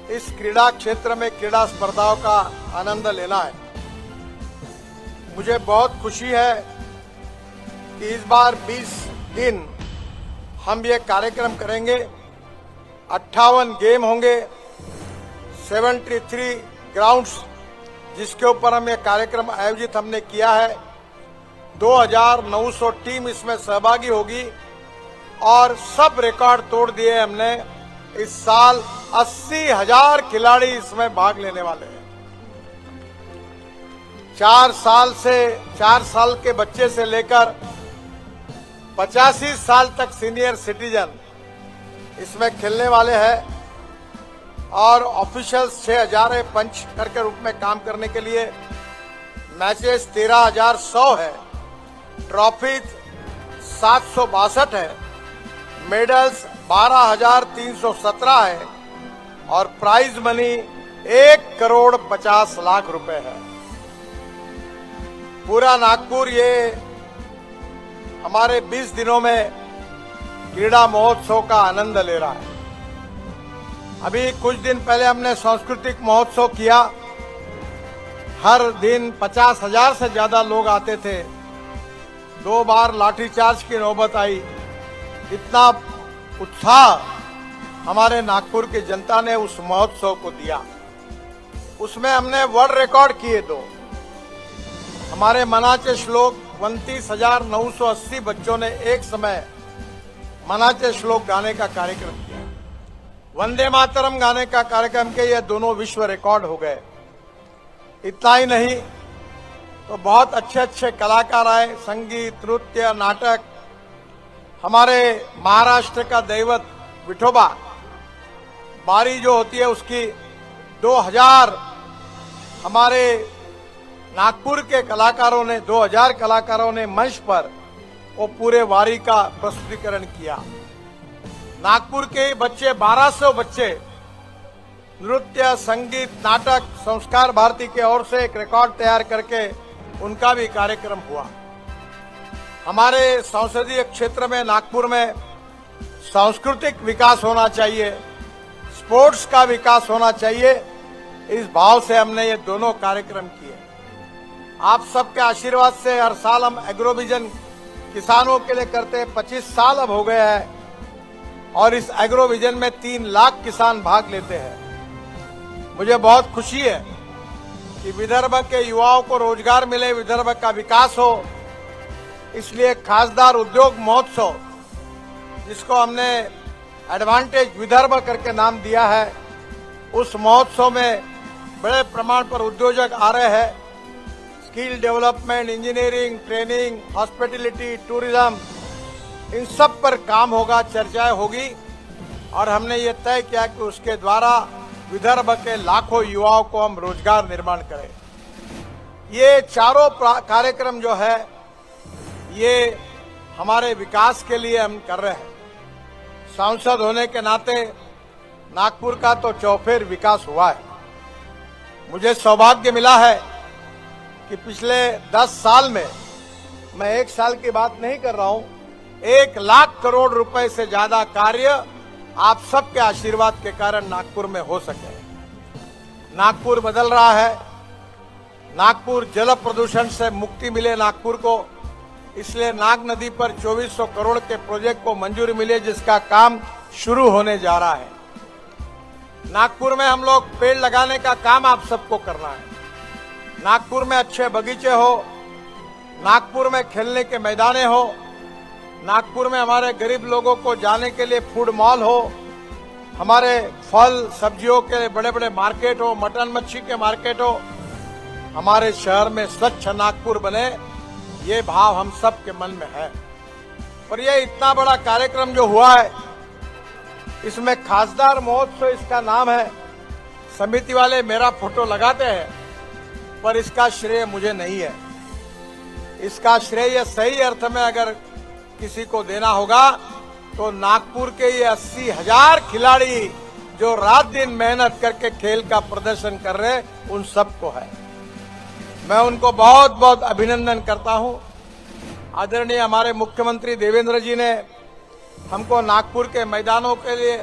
इस क्रीड़ा क्षेत्र में क्रीड़ा स्पर्धाओं का आनंद लेना है। मुझे बहुत खुशी है कि इस बार 20 दिन हम ये कार्यक्रम करेंगे। 58 गेम होंगे, 73 ग्राउंड्स जिसके ऊपर हम ये कार्यक्रम आयोजित हमने किया है। 2900 टीम इसमें सहभागी होगी और सब रिकॉर्ड तोड़ दिए हमने। इस साल 80,000 खिलाड़ी इसमें भाग लेने वाले हैं। 4 साल के बच्चे से लेकर 85 साल तक सीनियर सिटीजन इसमें खेलने वाले हैं और ऑफिशियल्स 6,000 पंच के रूप में काम करने के लिए। मैचेस 13,100 है, ट्रॉफी 762 है, मेडल्स 12,317 है और प्राइज मनी 1,50 लाख रुपए है। पूरा नागपुर ये हमारे 20 दिनों में क्रीड़ा महोत्सव का आनंद ले रहा है। अभी कुछ दिन पहले हमने सांस्कृतिक महोत्सव किया। हर दिन 50,000 से ज्यादा लोग आते थे। 2 बार लाठीचार्ज की नौबत आई। इतना उत्साह हमारे नागपुर की जनता ने उस महोत्सव को दिया। उसमें हमने वर्ल्ड रिकॉर्ड किए 2। हमारे मनाचे श्लोक 29,980 बच्चों ने एक समय मनाचे श्लोक गाने का कार्यक्रम किया। वंदे मातरम गाने का कार्यक्रम के ये दोनों विश्व रिकॉर्ड हो गए। इतना ही नहीं तो बहुत अच्छे अच्छे कलाकार आए, संगीत, नृत्य, नाटक। हमारे महाराष्ट्र का दैवत विठोबा बारी जो होती है उसकी 2000 हमारे नागपुर के कलाकारों ने 2000 कलाकारों ने मंच पर वो पूरे वारी का प्रस्तुतिकरण किया। नागपुर के बच्चे 1200 बच्चे नृत्य, संगीत, नाटक, संस्कार भारती के ओर से एक रिकॉर्ड तैयार करके उनका भी कार्यक्रम हुआ। हमारे संसदीय क्षेत्र में नागपुर में सांस्कृतिक विकास होना चाहिए, स्पोर्ट्स का विकास होना चाहिए। इस भाव से हमने ये दोनों कार्यक्रम किए। आप सबके आशीर्वाद से हर साल हम एग्रोविजन किसानों के लिए करते हैं। 25 साल अब हो गए हैं और इस एग्रोविजन में 3 लाख किसान भाग लेते हैं। मुझे बहुत खुशी है कि विदर्भ के युवाओं को रोजगार मिले, विदर्भ का विकास हो। इसलिए खासदार उद्योग महोत्सव, जिसको हमने एडवांटेज विदर्भ करके नाम दिया है, उस महोत्सव में बड़े प्रमाण पर उद्योजक आ रहे हैं। Skill development, engineering, training, hospitality, tourism, इन सब पर काम होगा, चर्चाएं होगी और हमने ये तय किया कि उसके द्वारा विदर्भ के लाखों युवाओं को हम रोजगार निर्माण करें। ये चारों कार्यक्रम जो है ये हमारे विकास के लिए हम कर रहे हैं। सांसद होने के नाते नागपुर का तो चौफेर विकास हुआ है। मुझे सौभाग्य मिला है कि पिछले 10 साल में, मैं 1 साल की बात नहीं कर रहा हूं, 1 लाख करोड़ रुपए से ज्यादा कार्य आप सबके आशीर्वाद के कारण नागपुर में हो सके। नागपुर बदल रहा है। नागपुर जल प्रदूषण से मुक्ति मिले नागपुर को, इसलिए नाग नदी पर 2400 करोड़ के प्रोजेक्ट को मंजूरी मिले, जिसका काम शुरू होने जा रहा है। नागपुर में हम लोग पेड़ लगाने का काम आप सबको करना है। नागपुर में अच्छे बगीचे हो, नागपुर में खेलने के मैदाने हो, नागपुर में हमारे गरीब लोगों को जाने के लिए फूड मॉल हो, हमारे फल सब्जियों के बड़े बड़े मार्केट हो, मटन मच्छी के मार्केट हो, हमारे शहर में स्वच्छ नागपुर बने, ये भाव हम सब के मन में है। पर ये इतना बड़ा कार्यक्रम जो हुआ है, इसमें खासदार महोत्सव इसका नाम है। समिति वाले मेरा फोटो लगाते हैं, पर इसका श्रेय मुझे नहीं है। इसका श्रेय सही अर्थ में अगर किसी को देना होगा तो नागपुर के ये 80,000 खिलाड़ी जो रात दिन मेहनत करके खेल का प्रदर्शन कर रहे हैं, उन सबको है। मैं उनको बहुत बहुत अभिनंदन करता हूं। आदरणीय हमारे मुख्यमंत्री देवेंद्र जी ने हमको नागपुर के मैदानों के लिए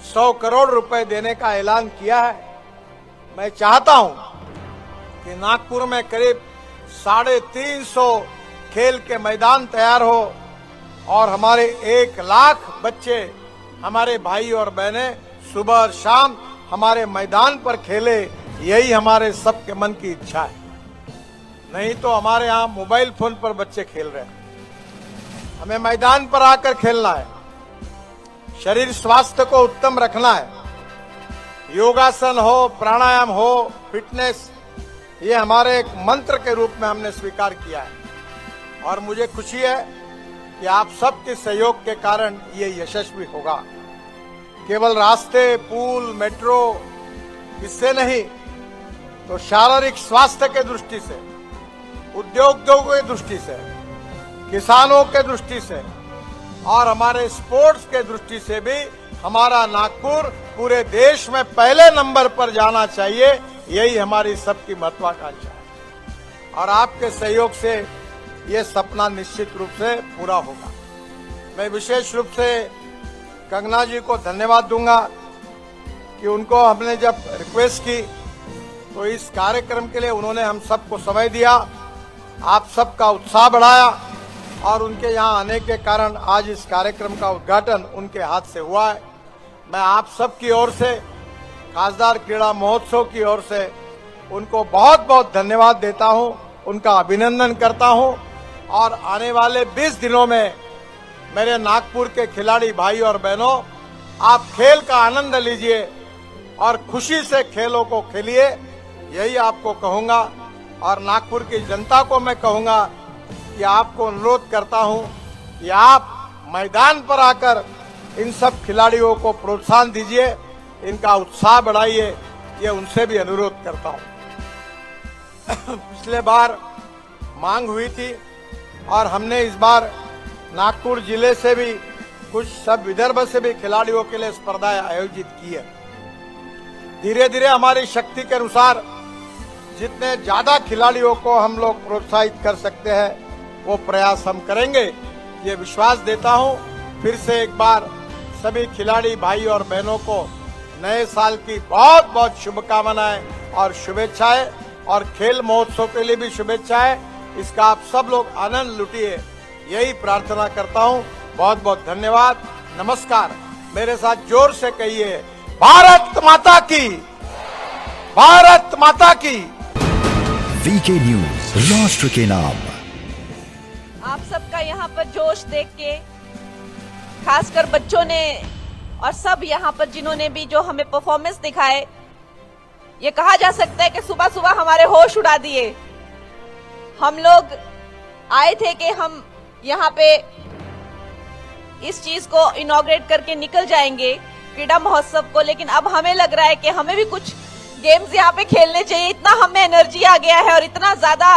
100 करोड़ रुपए देने का ऐलान किया है। मैं चाहता हूं कि नागपुर में करीब 350 खेल के मैदान तैयार हो और हमारे 1 लाख बच्चे, हमारे भाई और बहनें सुबह और शाम हमारे मैदान पर खेले। यही हमारे सबके मन की इच्छा है। नहीं तो हमारे यहाँ मोबाइल फोन पर बच्चे खेल रहे हैं। हमें मैदान पर आकर खेलना है। शरीर स्वास्थ्य को उत्तम रखना है। योगासन हो, प्राणायाम हो, फिटनेस, ये हमारे एक मंत्र के रूप में हमने स्वीकार किया है। और मुझे खुशी है कि आप सबके सहयोग के कारण ये यशस्वी होगा। केवल रास्ते, पुल, मेट्रो इससे नहीं तो शारीरिक स्वास्थ्य के दृष्टि से, उद्योगों की दृष्टि से, किसानों के दृष्टि से और हमारे स्पोर्ट्स के दृष्टि से भी हमारा नागपुर पूरे देश में पहले नंबर पर जाना चाहिए। यही हमारी सबकी महत्वाकांक्षा है और आपके सहयोग से ये सपना निश्चित रूप से पूरा होगा। मैं विशेष रूप से कंगना जी को धन्यवाद दूंगा कि उनको हमने जब रिक्वेस्ट की तो इस कार्यक्रम के लिए उन्होंने हम सबको समय दिया, आप सबका उत्साह बढ़ाया और उनके यहाँ आने के कारण आज इस कार्यक्रम का उद्घाटन उनके हाथ से हुआ है। मैं आप सबकी ओर से, खासदार क्रीड़ा महोत्सव की ओर से उनको बहुत बहुत धन्यवाद देता हूं, उनका अभिनंदन करता हूं और आने वाले 20 दिनों में मेरे नागपुर के खिलाड़ी भाई और बहनों, आप खेल का आनंद लीजिए और खुशी से खेलों को खेलिए, यही आपको कहूंगा। और नागपुर की जनता को मैं कहूंगा कि आपको अनुरोध करता हूं कि आप मैदान पर आकर इन सब खिलाड़ियों को प्रोत्साहन दीजिए, इनका उत्साह बढ़ाइए, ये उनसे भी अनुरोध करता हूं। पिछले बार मांग हुई थी और हमने इस बार नागपुर जिले से भी कुछ, सब विदर्भ से भी खिलाड़ियों के लिए स्पर्धाएं आयोजित की है। धीरे धीरे हमारी शक्ति के अनुसार जितने ज्यादा खिलाड़ियों को हम लोग प्रोत्साहित कर सकते हैं वो प्रयास हम करेंगे, ये विश्वास देता हूं। फिर से एक बार सभी खिलाड़ी भाई और बहनों को नए साल की बहुत बहुत शुभकामनाएं और शुभेच्छाएं और खेल महोत्सव के लिए भी शुभेच्छाएं। इसका आप सब लोग आनंद लुटिए, यही प्रार्थना करता हूं। बहुत बहुत धन्यवाद, नमस्कार। मेरे साथ जोर से कहिए, भारत माता की, भारत माता की। वीके न्यूज, राष्ट्र के नाम। आप सबका यहाँ पर जोश देख के, खासकर बच्चों ने और सब यहाँ पर जिन्होंने भी जो हमें परफॉर्मेंस दिखाए, ये कहा जा सकता है कि सुबह सुबह हमारे होश उड़ा दिए। हम लोग आए थे कि हम यहाँ पे इस चीज को इनॉग्रेट करके निकल जाएंगे, क्रीड़ा महोत्सव को, लेकिन अब हमें लग रहा है कि हमें भी कुछ गेम्स यहाँ पे खेलने चाहिए। इतना हमें एनर्जी आ गया है और इतना ज्यादा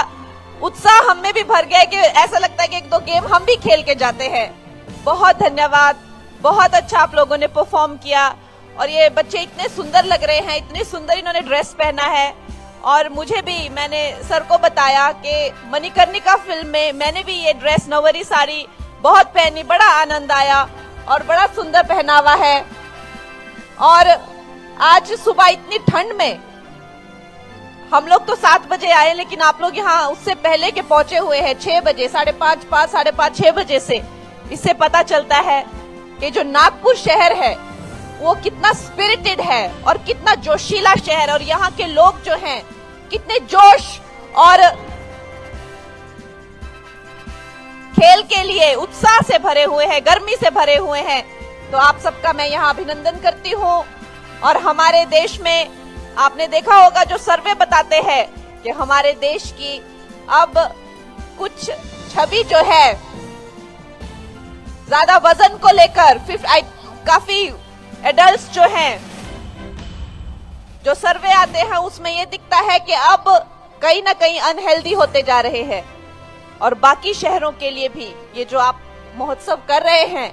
उत्साह हम में भी भर गया है कि ऐसा लगता है कि 1-2 गेम हम भी खेल के जाते हैं। बहुत धन्यवाद, बहुत अच्छा आप लोगों ने परफॉर्म किया और ये बच्चे इतने सुंदर लग रहे हैं, इतने सुंदर इन्होंने ड्रेस पहना है। और मुझे भी, मैंने सर को बताया कि मणिकर्णिका फिल्म में मैंने भी ये ड्रेस, नवरी साड़ी बहुत पहनी, बड़ा आनंद आया और बड़ा सुंदर पहनावा है। और आज सुबह इतनी ठंड में हम लोग तो 7 बजे आए, लेकिन आप लोग यहाँ उससे पहले के पहुंचे हुए हैं 6 बजे, 5:30, 6 बजे से। इससे पता चलता है कि जो नागपुर शहर है वो कितना स्पिरिटेड है और कितना जोशीला शहर, और यहाँ के लोग जो हैं कितने जोश और खेल के लिए उत्साह से भरे हुए हैं, गर्मी से भरे हुए हैं। तो आप सबका मैं यहाँ अभिनंदन करती हूँ। और हमारे देश में आपने देखा होगा जो सर्वे बताते हैं कि हमारे देश की अब कुछ छवि जो है ज्यादा वजन को लेकर काफी एडल्ट्स जो हैं, जो सर्वे आते हैं उसमें ये दिखता है कि अब कहीं ना कहीं अनहेल्दी होते जा रहे हैं। और बाकी शहरों के लिए भी ये जो आप महोत्सव कर रहे हैं,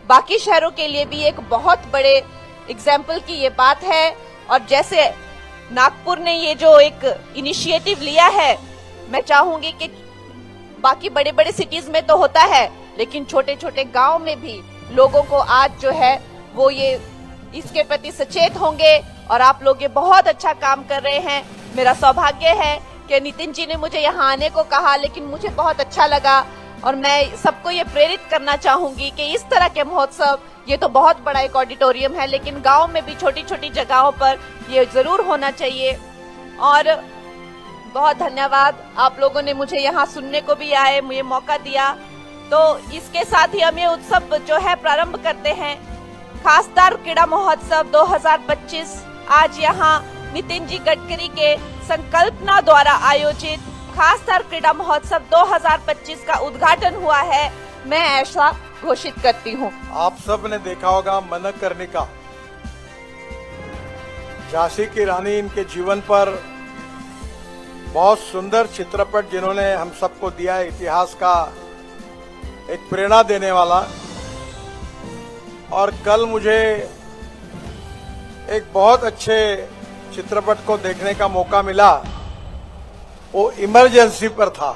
बाकी शहरों के लिए भी एक बहुत बड़े एग्जाम्पल की ये बात है। और जैसे नागपुर ने ये जो एक इनिशिएटिव लिया है, मैं चाहूंगी कि बाकी बड़े बड़े सिटीज में तो होता है, लेकिन छोटे छोटे गांव में भी लोगों को आज जो है वो ये इसके प्रति सचेत होंगे। और आप लोग ये बहुत अच्छा काम कर रहे हैं। मेरा सौभाग्य है कि नितिन जी ने मुझे यहाँ आने को कहा, लेकिन मुझे बहुत अच्छा लगा और मैं सबको ये प्रेरित करना चाहूंगी कि इस तरह के महोत्सव, ये तो बहुत बड़ा एक ऑडिटोरियम है, लेकिन गांव में भी छोटी छोटी जगहों पर ये जरूर होना चाहिए। और बहुत धन्यवाद, आप लोगों ने मुझे यहाँ सुनने को भी आए, मुझे मौका दिया। तो इसके साथ ही हम ये उत्सव जो है प्रारंभ करते हैं। खासदार क्रीड़ा महोत्सव 2025 आज यहाँ नितिन जी गडकरी के संकल्पना द्वारा आयोजित खासदार क्रीड़ा महोत्सव 2025 का उद्घाटन हुआ है। मैं ऐसा घोषित करती हूँ। आप सब ने देखा होगा मनकर्णिका, झांसी की रानी, इनके जीवन पर बहुत सुंदर चित्रपट जिन्होंने हम सबको दिया है, इतिहास का एक प्रेरणा देने वाला। और कल मुझे एक बहुत अच्छे चित्रपट को देखने का मौका मिला, वो इमरजेंसी पर था।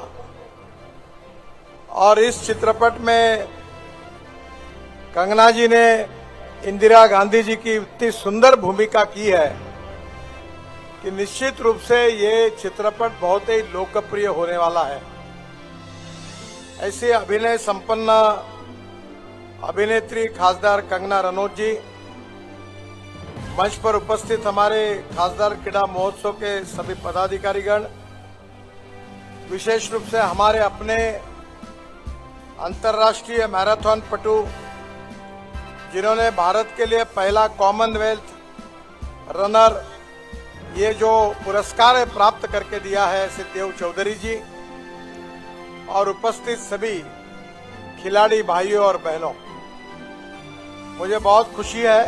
और इस चित्रपट में कंगना जी ने इंदिरा गांधी जी की इतनी सुंदर भूमिका की है कि निश्चित रूप से ये चित्रपट बहुत ही लोकप्रिय होने वाला है। ऐसे अभिनय संपन्न अभिनेत्री खासदार कंगना रनौत जी, मंच पर उपस्थित हमारे खासदार क्रीड़ा महोत्सव के सभी पदाधिकारीगण, विशेष रूप से हमारे अपने अंतर्राष्ट्रीय मैराथन पटु जिन्होंने भारत के लिए पहला कॉमनवेल्थ रनर ये जो पुरस्कार है प्राप्त करके दिया है, सिद्धदेव चौधरी जी, और उपस्थित सभी खिलाड़ी भाइयों और बहनों, मुझे बहुत खुशी है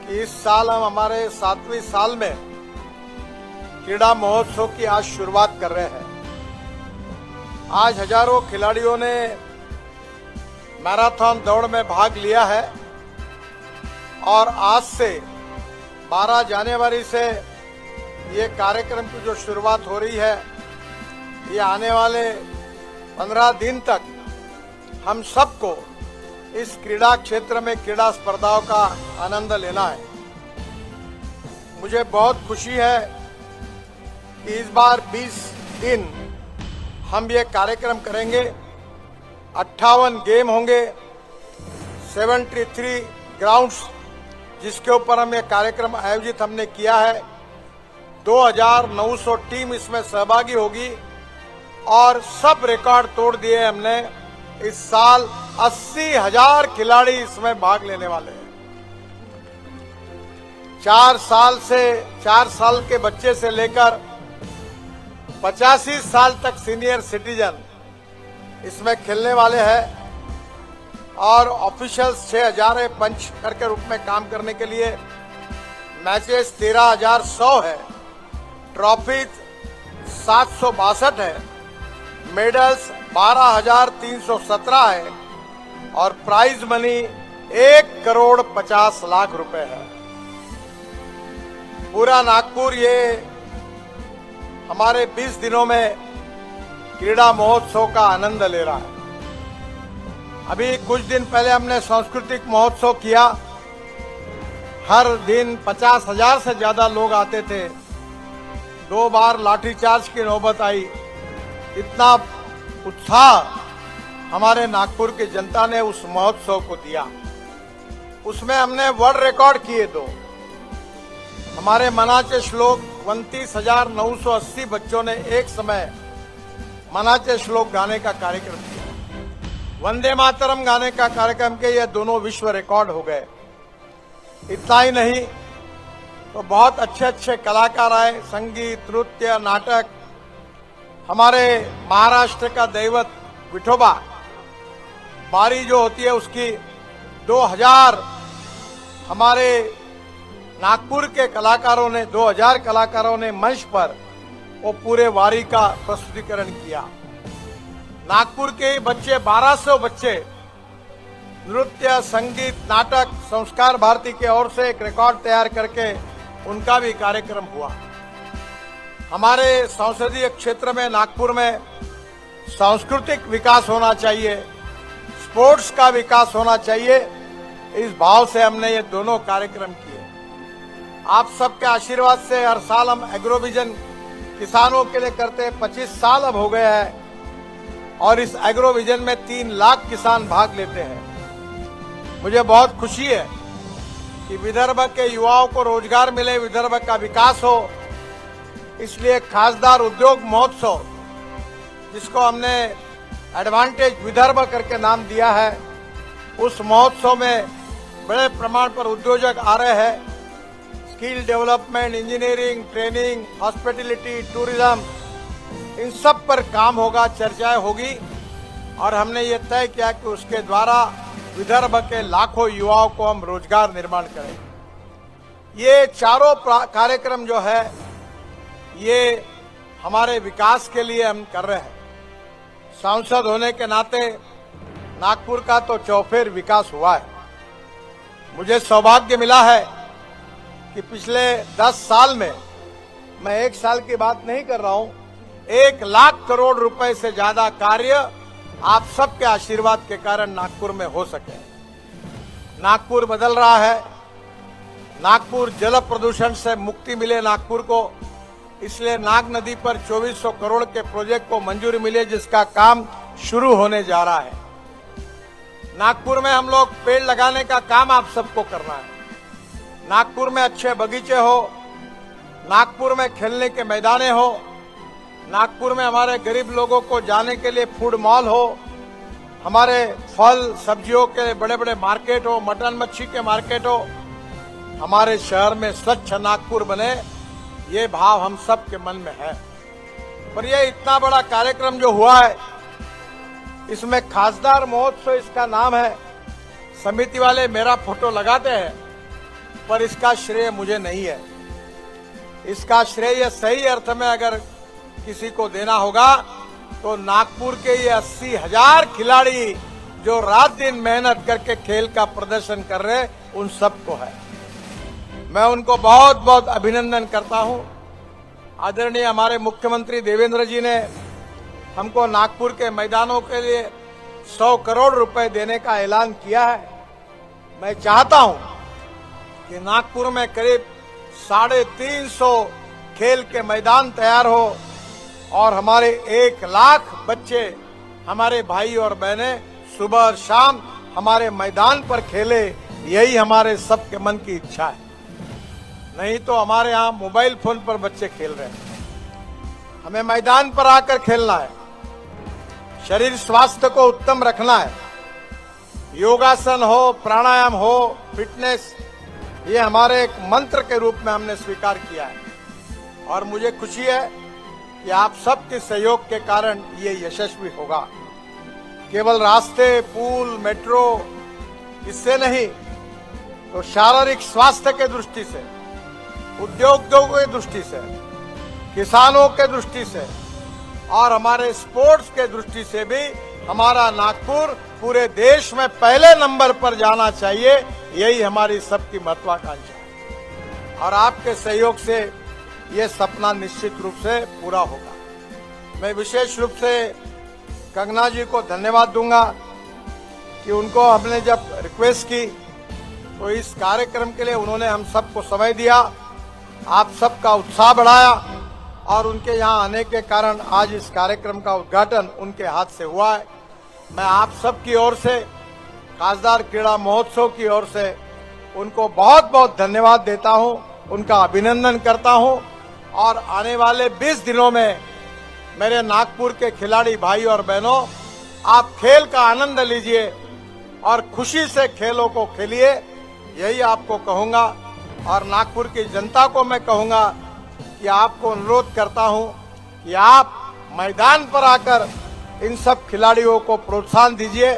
कि इस साल हम हमारे 7वीं साल में क्रीड़ा महोत्सव की आज शुरुआत कर रहे हैं। आज हजारों खिलाड़ियों ने मैराथन दौड़ में भाग लिया है और आज से 12 जनवरी से ये कार्यक्रम की जो शुरुआत हो रही है, ये आने वाले 15 दिन तक हम सबको इस क्रीड़ा क्षेत्र में क्रीड़ा स्पर्धाओं का आनंद लेना है। मुझे बहुत खुशी है कि इस बार 20 दिन हम ये कार्यक्रम करेंगे। 58 गेम होंगे, 73 ग्राउंड्स जिसके ऊपर हम ये कार्यक्रम आयोजित हमने किया है। 2900 टीम इसमें सहभागी होगी और सब रिकॉर्ड तोड़ दिए हमने। इस साल 80,000 खिलाड़ी इसमें भाग लेने वाले हैं। 4 साल के बच्चे से लेकर 85 साल तक सीनियर सिटीजन इसमें खेलने वाले हैं। और ऑफिशियल्स 6,000 है पंच के रूप में काम करने के लिए। मैचेस 13,100 है, ट्रॉफी 762 है, मेडल्स 12,317 है और प्राइज मनी 1,50,00,000 रुपए है। पूरा नागपुर ये हमारे 20 दिनों में क्रीड़ा महोत्सव का आनंद ले रहा है। अभी कुछ दिन पहले हमने सांस्कृतिक महोत्सव किया। हर दिन 50,000 से ज्यादा लोग आते थे। 2 बार लाठीचार्ज की नौबत आई। इतना उत्साह हमारे नागपुर की जनता ने उस महोत्सव को दिया। उसमें हमने वर्ल्ड रिकॉर्ड किए 2। हमारे मनाचे श्लोक 29,980 बच्चों ने एक समय मनाचे श्लोक गाने का कार्यक्रम किया। वंदे मातरम गाने का कार्यक्रम के ये दोनों विश्व रिकॉर्ड हो गए। इतना ही नहीं तो बहुत अच्छे कलाकार आए, संगीत, नृत्य, नाटक। हमारे महाराष्ट्र का दैवत विठोबा बारी जो होती है उसकी 2000 हमारे नागपुर के कलाकारों ने 2000 कलाकारों ने मंच पर वो पूरे वारी का प्रस्तुतिकरण किया। नागपुर के बच्चे 1200 बच्चे नृत्य, संगीत, नाटक, संस्कार भारती की ओर से एक रिकॉर्ड तैयार करके उनका भी कार्यक्रम हुआ। हमारे संसदीय क्षेत्र में नागपुर में सांस्कृतिक विकास होना चाहिए, स्पोर्ट्स का विकास होना चाहिए। इस भाव से हमने ये दोनों कार्यक्रम किए। आप सबके आशीर्वाद से हर साल हम एग्रोविजन किसानों के लिए करते 25 साल अब हो गए हैं और इस एग्रोविजन में 3 लाख किसान भाग लेते हैं। मुझे बहुत खुशी है कि विदर्भ के युवाओं को रोजगार मिले, विदर्भ का विकास हो। इसलिए खासदार उद्योग महोत्सव जिसको हमने एडवांटेज विदर्भ करके नाम दिया है, उस महोत्सव में बड़े प्रमाण पर उद्योजक आ रहे हैं। Skill development, engineering, training, hospitality, tourism, इन सब पर काम होगा, चर्चाएं होगी और हमने ये तय किया कि उसके द्वारा विदर्भ के लाखों युवाओं को हम रोजगार निर्माण करेंगे। ये चारों कार्यक्रम जो है ये हमारे विकास के लिए हम कर रहे हैं। सांसद होने के नाते नागपुर का तो चौफेर विकास हुआ है। मुझे सौभाग्य मिला है कि पिछले 10 साल में, मैं 1 साल की बात नहीं कर रहा हूं, 1 लाख करोड़ रुपए से ज्यादा कार्य आप सबके आशीर्वाद के कारण नागपुर में हो सके। नागपुर बदल रहा है। नागपुर जल प्रदूषण से मुक्ति मिले नागपुर को, इसलिए नाग नदी पर 2400 करोड़ के प्रोजेक्ट को मंजूरी मिले, जिसका काम शुरू होने जा रहा है। नागपुर में हम लोग पेड़ लगाने का काम आप सबको करना है। नागपुर में अच्छे बगीचे हो, नागपुर में खेलने के मैदाने हो, नागपुर में हमारे गरीब लोगों को जाने के लिए फूड मॉल हो, हमारे फल सब्जियों के बड़े बड़े मार्केट हो, मटन मच्छी के मार्केट हो, हमारे शहर में स्वच्छ नागपुर बने, ये भाव हम सब के मन में है। पर ये इतना बड़ा कार्यक्रम जो हुआ है, इसमें खासदार महोत्सव इसका नाम है। समिति वाले मेरा फोटो लगाते हैं, पर इसका श्रेय मुझे नहीं है। इसका श्रेय सही अर्थ में अगर किसी को देना होगा तो नागपुर के ये 80,000 खिलाड़ी जो रात दिन मेहनत करके खेल का प्रदर्शन कर रहे हैं, उन सबको है। मैं उनको बहुत बहुत अभिनंदन करता हूं। आदरणीय हमारे मुख्यमंत्री देवेंद्र जी ने हमको नागपुर के मैदानों के लिए 100 करोड़ रुपए देने का ऐलान किया है। मैं चाहता हूं कि नागपुर में करीब 350 खेल के मैदान तैयार हो और हमारे 1 लाख बच्चे, हमारे भाई और बहनें सुबह और शाम हमारे मैदान पर खेले। यही हमारे सबके मन की इच्छा है। नहीं तो हमारे यहाँ मोबाइल फोन पर बच्चे खेल रहे हैं। हमें मैदान पर आकर खेलना है। शरीर स्वास्थ्य को उत्तम रखना है। योगासन हो, प्राणायाम हो, फिटनेस, ये हमारे एक मंत्र के रूप में हमने स्वीकार किया है। और मुझे खुशी है कि आप सबके सहयोग के कारण ये यशस्वी होगा। केवल रास्ते, पुल, मेट्रो, इससे नहीं तो शारीरिक स्वास्थ्य के दृष्टि से, उद्योगों की दृष्टि से, किसानों के दृष्टि से और हमारे स्पोर्ट्स के दृष्टि से भी हमारा नागपुर पूरे देश में पहले नंबर पर जाना चाहिए। यही हमारी सबकी महत्वाकांक्षा है और आपके सहयोग से ये सपना निश्चित रूप से पूरा होगा। मैं विशेष रूप से कंगना जी को धन्यवाद दूंगा कि उनको हमने जब रिक्वेस्ट की तो इस कार्यक्रम के लिए उन्होंने हम सबको समय दिया, आप सबका उत्साह बढ़ाया और उनके यहाँ आने के कारण आज इस कार्यक्रम का उद्घाटन उनके हाथ से हुआ है। मैं आप सबकी ओर से, खासदार क्रीड़ा महोत्सव की ओर से उनको बहुत बहुत धन्यवाद देता हूं, उनका अभिनंदन करता हूं और आने वाले 20 दिनों में मेरे नागपुर के खिलाड़ी भाई और बहनों, आप खेल का आनंद लीजिए और खुशी से खेलों को खेलिए, यही आपको कहूंगा। और नागपुर की जनता को मैं कहूंगा कि आपको अनुरोध करता हूं कि आप मैदान पर आकर इन सब खिलाड़ियों को प्रोत्साहन दीजिए,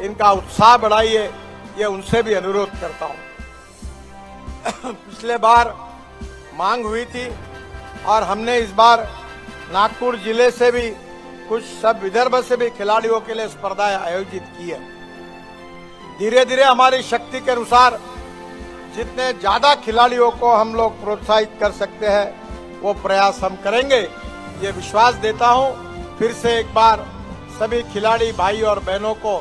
इनका उत्साह बढ़ाइए, ये उनसे भी अनुरोध करता हूं। पिछले बार मांग हुई थी और हमने इस बार नागपुर जिले से भी कुछ, सब विदर्भ से भी खिलाड़ियों के लिए स्पर्धाएं आयोजित की है। धीरे धीरे हमारी शक्ति के अनुसार जितने ज्यादा खिलाड़ियों को हम लोग प्रोत्साहित कर सकते हैं वो प्रयास हम करेंगे, ये विश्वास देता हूं। फिर से एक बार सभी खिलाड़ी भाई और बहनों को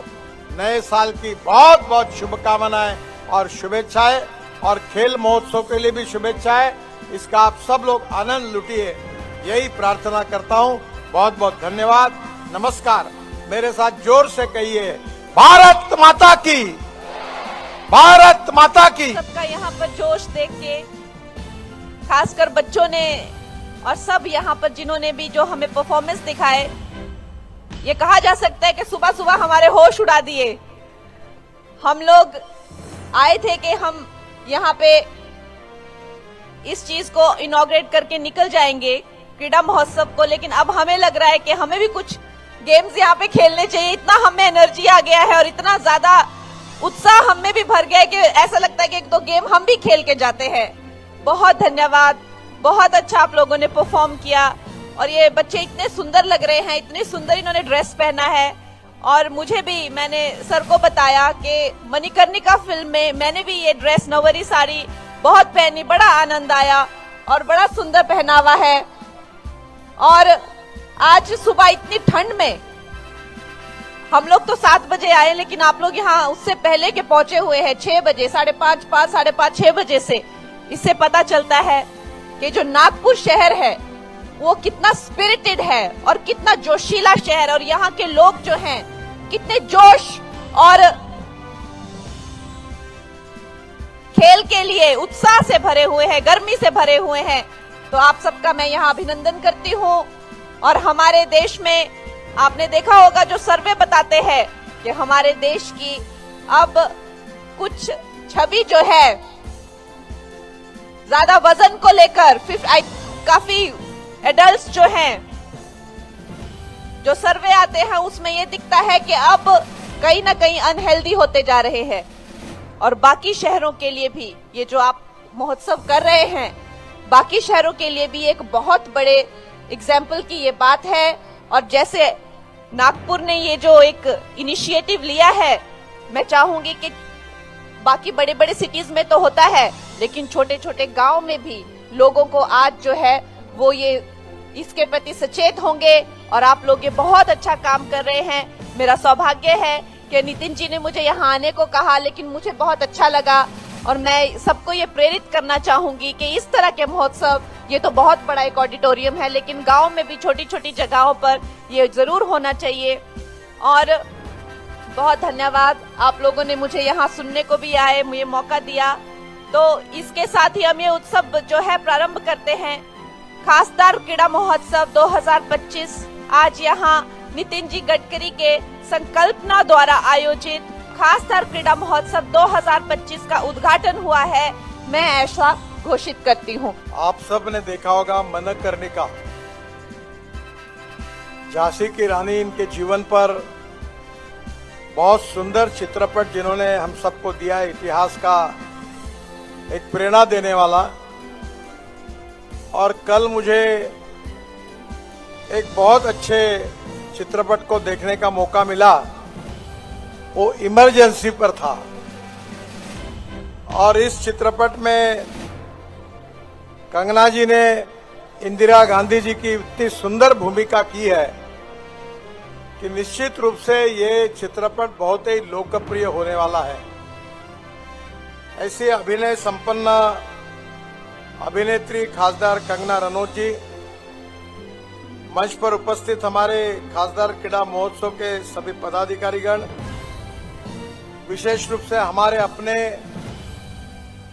नए साल की बहुत बहुत शुभकामनाएं और शुभेच्छाएं और खेल महोत्सव के लिए भी शुभेच्छाएं। इसका आप सब लोग आनंद लुटिए, यही प्रार्थना करता हूं। बहुत बहुत धन्यवाद, नमस्कार। मेरे साथ जोर से कहिए, भारत माता की, भारत माता की। सबका यहाँ पर जोश देख के, खासकर बच्चों ने और सब यहाँ पर जिन्होंने भी जो हमें परफॉर्मेंस दिखाए, ये कहा जा सकता है कि सुबह सुबह हमारे होश उड़ा दिए। हम लोग आए थे कि हम यहाँ पे इस चीज को इनॉग्रेट करके निकल जाएंगे, क्रीड़ा महोत्सव को, लेकिन अब हमें लग रहा है कि हमें भी कुछ गेम्स यहाँ पे खेलने चाहिए। इतना हमें एनर्जी आ गया है और इतना ज्यादा उत्साह हम में भी भर गया है कि ऐसा लगता है कि एक दो गेम हम भी खेल के जाते हैं। बहुत धन्यवाद, बहुत अच्छा आप लोगों ने परफॉर्म किया और ये बच्चे इतने सुंदर लग रहे हैं, इतनी सुंदर इन्होंने ड्रेस पहना है। और मुझे भी, मैंने सर को बताया कि मणिकर्णिका फिल्म में मैंने भी ये ड्रेस नवरी साड़ी बहुत पहनी, बड़ा आनंद आया और बड़ा सुंदर पहनावा है। और आज सुबह इतनी ठंड में हम लोग तो 7 बजे आए, लेकिन आप लोग यहाँ उससे पहले के पहुंचे हुए हैं 6 बजे, 5:30, 5:30, 6 बजे से। इससे पता चलता है कि जो नागपुर शहर है वो कितना स्पिरिटेड है और कितना जोशीला शहर, और यहाँ के लोग जो हैं कितने जोश और खेल के लिए उत्साह से भरे हुए हैं, गर्मी से भरे हुए हैं। तो आप सबका मैं यहाँ अभिनंदन करती हूँ। और हमारे देश में आपने देखा होगा जो सर्वे बताते हैं कि हमारे देश की अब कुछ छवि जो है ज्यादा वजन को लेकर काफी एडल्ट्स जो हैं, जो सर्वे आते हैं उसमें ये दिखता है कि अब कहीं ना कहीं अनहेल्दी होते जा रहे हैं। और बाकी शहरों के लिए भी ये जो आप महोत्सव कर रहे हैं, बाकी शहरों के लिए भी एक बहुत बड़े एग्जाम्पल की ये बात है। और जैसे नागपुर ने ये जो एक इनिशिएटिव लिया है, मैं चाहूंगी कि बाकी बड़े बड़े सिटीज में तो होता है, लेकिन छोटे छोटे गांव में भी लोगों को आज जो है वो ये इसके प्रति सचेत होंगे। और आप लोग ये बहुत अच्छा काम कर रहे हैं। मेरा सौभाग्य है कि नितिन जी ने मुझे यहाँ आने को कहा, लेकिन मुझे बहुत अच्छा लगा और मैं सबको ये प्रेरित करना चाहूंगी कि इस तरह के महोत्सव, ये तो बहुत बड़ा एक ऑडिटोरियम है, लेकिन गांव में भी छोटी छोटी जगहों पर ये जरूर होना चाहिए। और बहुत धन्यवाद, आप लोगों ने मुझे यहाँ सुनने को भी आए, मुझे मौका दिया। तो इसके साथ ही हम ये उत्सव जो है प्रारंभ करते हैं। खासदार क्रीड़ा महोत्सव 2025 आज यहाँ नितिन जी गडकरी के संकल्पना द्वारा आयोजित खासदार क्रीड़ा महोत्सव 2025 का उद्घाटन हुआ है। मैं ऐसा घोषित करती हूँ। आप सब ने देखा होगा मणिकर्णिका, झांसी की रानी, इनके जीवन पर बहुत सुंदर चित्रपट जिन्होंने हम सबको दिया, इतिहास का एक प्रेरणा देने वाला। और कल मुझे एक बहुत अच्छे चित्रपट को देखने का मौका मिला, वो इमरजेंसी पर था। और इस चित्रपट में कंगना जी ने इंदिरा गांधी जी की इतनी सुंदर भूमिका की है कि निश्चित रूप से ये चित्रपट बहुत ही लोकप्रिय होने वाला है। ऐसे अभिनय संपन्न अभिनेत्री खासदार कंगना रनौत जी, मंच पर उपस्थित हमारे खासदार क्रीड़ा महोत्सव के सभी पदाधिकारीगण, विशेष रूप से हमारे अपने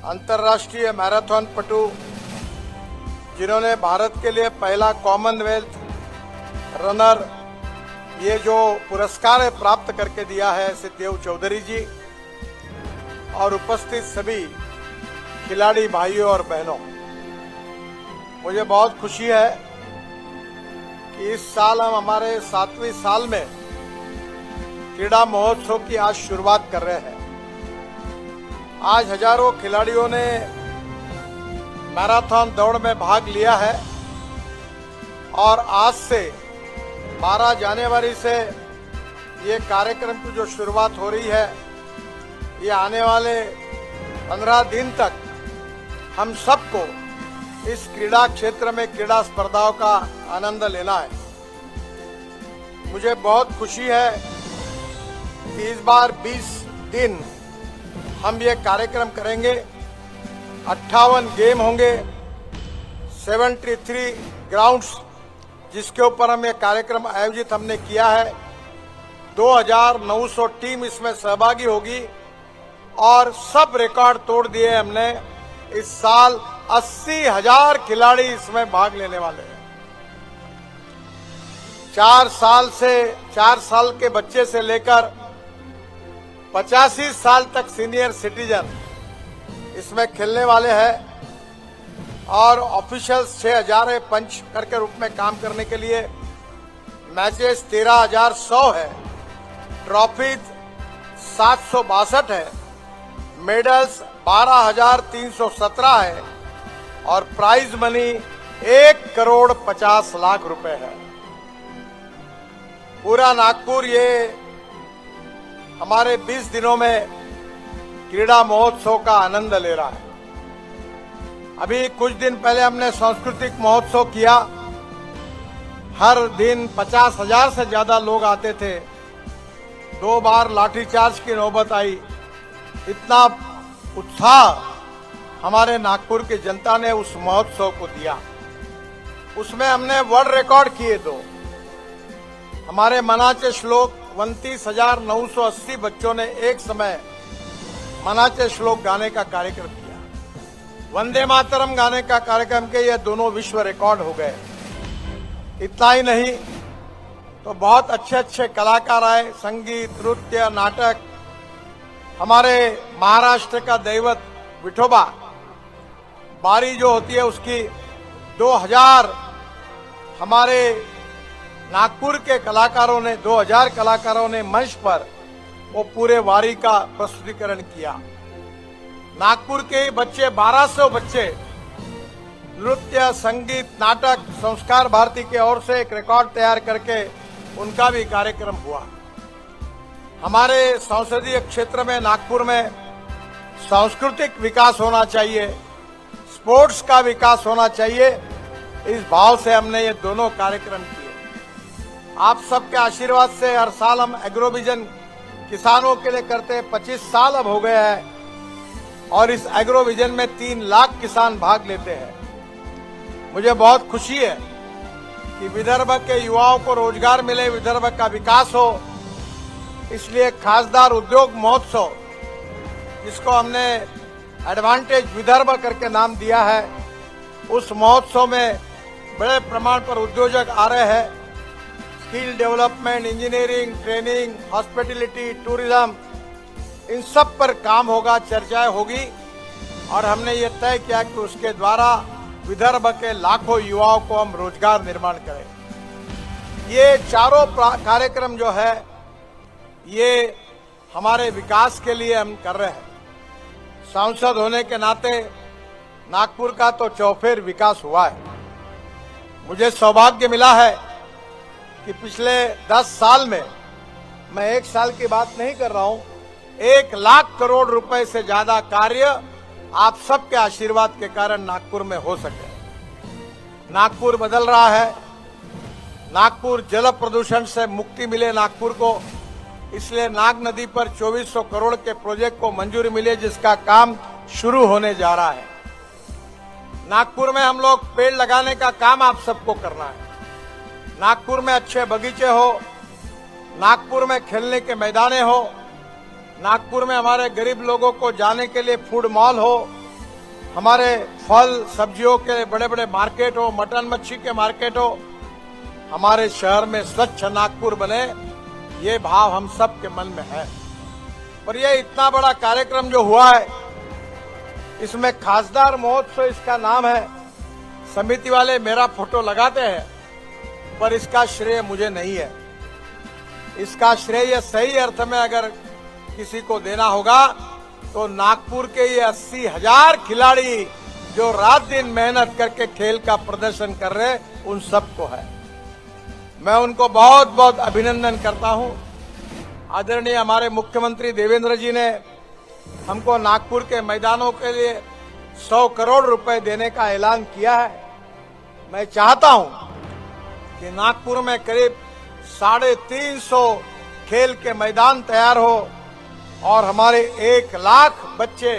अंतर्राष्ट्रीय मैराथन पटु जिन्होंने भारत के लिए पहला कॉमनवेल्थ रनर ये जो पुरस्कार प्राप्त करके दिया है, सिद्धदेव चौधरी जी, और उपस्थित सभी खिलाड़ी भाइयों और बहनों, मुझे बहुत खुशी है कि इस साल हम हमारे 7वीं साल में क्रीड़ा महोत्सव की आज शुरुआत कर रहे हैं। आज हजारों खिलाड़ियों ने मैराथन दौड़ में भाग लिया है और आज से 12 जनवरी से ये कार्यक्रम की जो शुरुआत हो रही है, ये आने वाले 15 दिन तक हम सबको इस क्रीड़ा क्षेत्र में क्रीड़ा स्पर्धाओं का आनंद लेना है। मुझे बहुत खुशी है कि इस बार 20 दिन हम ये कार्यक्रम करेंगे। 58 गेम होंगे, 73 ग्राउंड्स जिसके ऊपर हम ये कार्यक्रम आयोजित हमने किया है। 2900 टीम इसमें सहभागी होगी और सब रिकॉर्ड तोड़ दिए हमने। इस साल 80,000 खिलाड़ी इसमें भाग लेने वाले हैं। 4 साल के बच्चे से लेकर 85 साल तक सीनियर सिटीजन इसमें खेलने वाले हैं और ऑफिशियल्स 6,000 पंच करके रूप में काम करने के लिए मैचेस 13,100 है, ट्रॉफीज 762 है, मेडल्स 12,317 है और प्राइज मनी 1,50,00,000 रुपए है। पूरा नागपुर ये हमारे 20 दिनों में क्रीड़ा महोत्सव का आनंद ले रहा है। अभी कुछ दिन पहले हमने सांस्कृतिक महोत्सव किया। हर दिन 50,000 से ज्यादा लोग आते थे। 2 बार लाठीचार्ज की नौबत आई। इतना उत्साह हमारे नागपुर की जनता ने उस महोत्सव को दिया। उसमें हमने वर्ल्ड रिकॉर्ड किए 2। हमारे मनाचे श्लोक 29,980 बच्चों ने एक समय मनाचे श्लोक गाने का कार्यक्रम किया। वंदे मातरम गाने का कार्यक्रम के ये दोनों विश्व रिकॉर्ड हो गए। इतना ही नहीं तो बहुत अच्छे अच्छे कलाकार आए, संगीत, नृत्य, नाटक। हमारे महाराष्ट्र का दैवत विठोबा बारी जो होती है उसकी 2000 हमारे नागपुर के कलाकारों ने 2000 कलाकारों ने मंच पर वो पूरे वारी का प्रस्तुतिकरण किया। नागपुर के बच्चे 1200 बच्चे नृत्य, संगीत, नाटक, संस्कार भारती की ओर से एक रिकॉर्ड तैयार करके उनका भी कार्यक्रम हुआ। हमारे संसदीय क्षेत्र में नागपुर में सांस्कृतिक विकास होना चाहिए, स्पोर्ट्स का विकास होना चाहिए। इस भाव से हमने ये दोनों कार्यक्रम किए। आप सबके आशीर्वाद से हर साल हम एग्रोविजन किसानों के लिए करते हैं। 25 साल अब हो गए हैं और इस एग्रोविजन में 3 लाख किसान भाग लेते हैं। मुझे बहुत खुशी है कि विदर्भ के युवाओं को रोजगार मिले, विदर्भ का विकास हो। इसलिए खासदार उद्योग महोत्सव, जिसको हमने एडवांटेज विदर्भ करके नाम दिया है, उस महोत्सव में बड़े प्रमाण पर उद्योजक आ रहे हैं। Skill development, engineering, training, hospitality, tourism, इन सब पर काम होगा, चर्चाएं होगी और हमने ये तय किया कि उसके द्वारा विदर्भ के लाखों युवाओं को हम रोजगार निर्माण करें। ये चारों कार्यक्रम जो है ये हमारे विकास के लिए हम कर रहे हैं। सांसद होने के नाते नागपुर का तो चौफेर विकास हुआ है। मुझे सौभाग्य मिला है कि पिछले 10 साल में, मैं 1 साल की बात नहीं कर रहा हूं, 1 लाख करोड़ रुपए से ज्यादा कार्य आप सबके आशीर्वाद के कारण नागपुर में हो सके। नागपुर बदल रहा है। नागपुर जल प्रदूषण से मुक्ति मिले नागपुर को, इसलिए नाग नदी पर 2400 करोड़ के प्रोजेक्ट को मंजूरी मिली, जिसका काम शुरू होने जा रहा है। नागपुर में हम लोग पेड़ लगाने का काम आप सबको करना है। नागपुर में अच्छे बगीचे हो, नागपुर में खेलने के मैदाने हो, नागपुर में हमारे गरीब लोगों को जाने के लिए फूड मॉल हो, हमारे फल सब्जियों के बड़े बड़े मार्केट हो, मटन मच्छी के मार्केट हो, हमारे शहर में स्वच्छ नागपुर बने, ये भाव हम सब के मन में है। पर ये इतना बड़ा कार्यक्रम जो हुआ है, इसमें खासदार महोत्सव इसका नाम है। समिति वाले मेरा फोटो लगाते हैं, पर इसका श्रेय मुझे नहीं है। इसका श्रेय सही अर्थ में अगर किसी को देना होगा तो नागपुर के ये 80,000 खिलाड़ी जो रात दिन मेहनत करके खेल का प्रदर्शन कर रहे, उन सबको है। मैं उनको बहुत बहुत अभिनंदन करता हूं। आदरणीय हमारे मुख्यमंत्री देवेंद्र जी ने हमको नागपुर के मैदानों के लिए 100 करोड़ रुपए देने का ऐलान किया है। मैं चाहता हूं कि नागपुर में करीब 350 खेल के मैदान तैयार हो और हमारे 1 लाख बच्चे,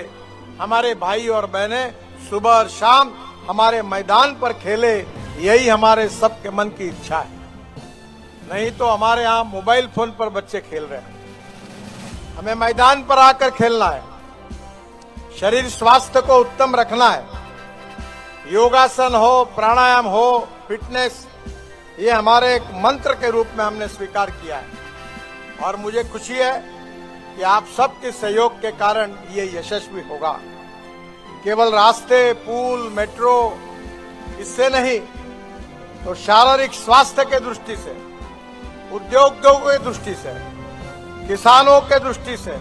हमारे भाई और बहनें सुबह और शाम हमारे मैदान पर खेले। यही हमारे सबके मन की इच्छा है। नहीं तो हमारे यहाँ मोबाइल फोन पर बच्चे खेल रहे हैं। हमें मैदान पर आकर खेलना है। शरीर स्वास्थ्य को उत्तम रखना है। योगासन हो, प्राणायाम हो, फिटनेस, ये हमारे एक मंत्र के रूप में हमने स्वीकार किया है और मुझे खुशी है कि आप सबके सहयोग के कारण ये यशस्वी होगा। केवल रास्ते, पुल, मेट्रो, इससे नहीं तो शारीरिक स्वास्थ्य के दृष्टि से उद्योगों की दृष्टि से, किसानों के दृष्टि से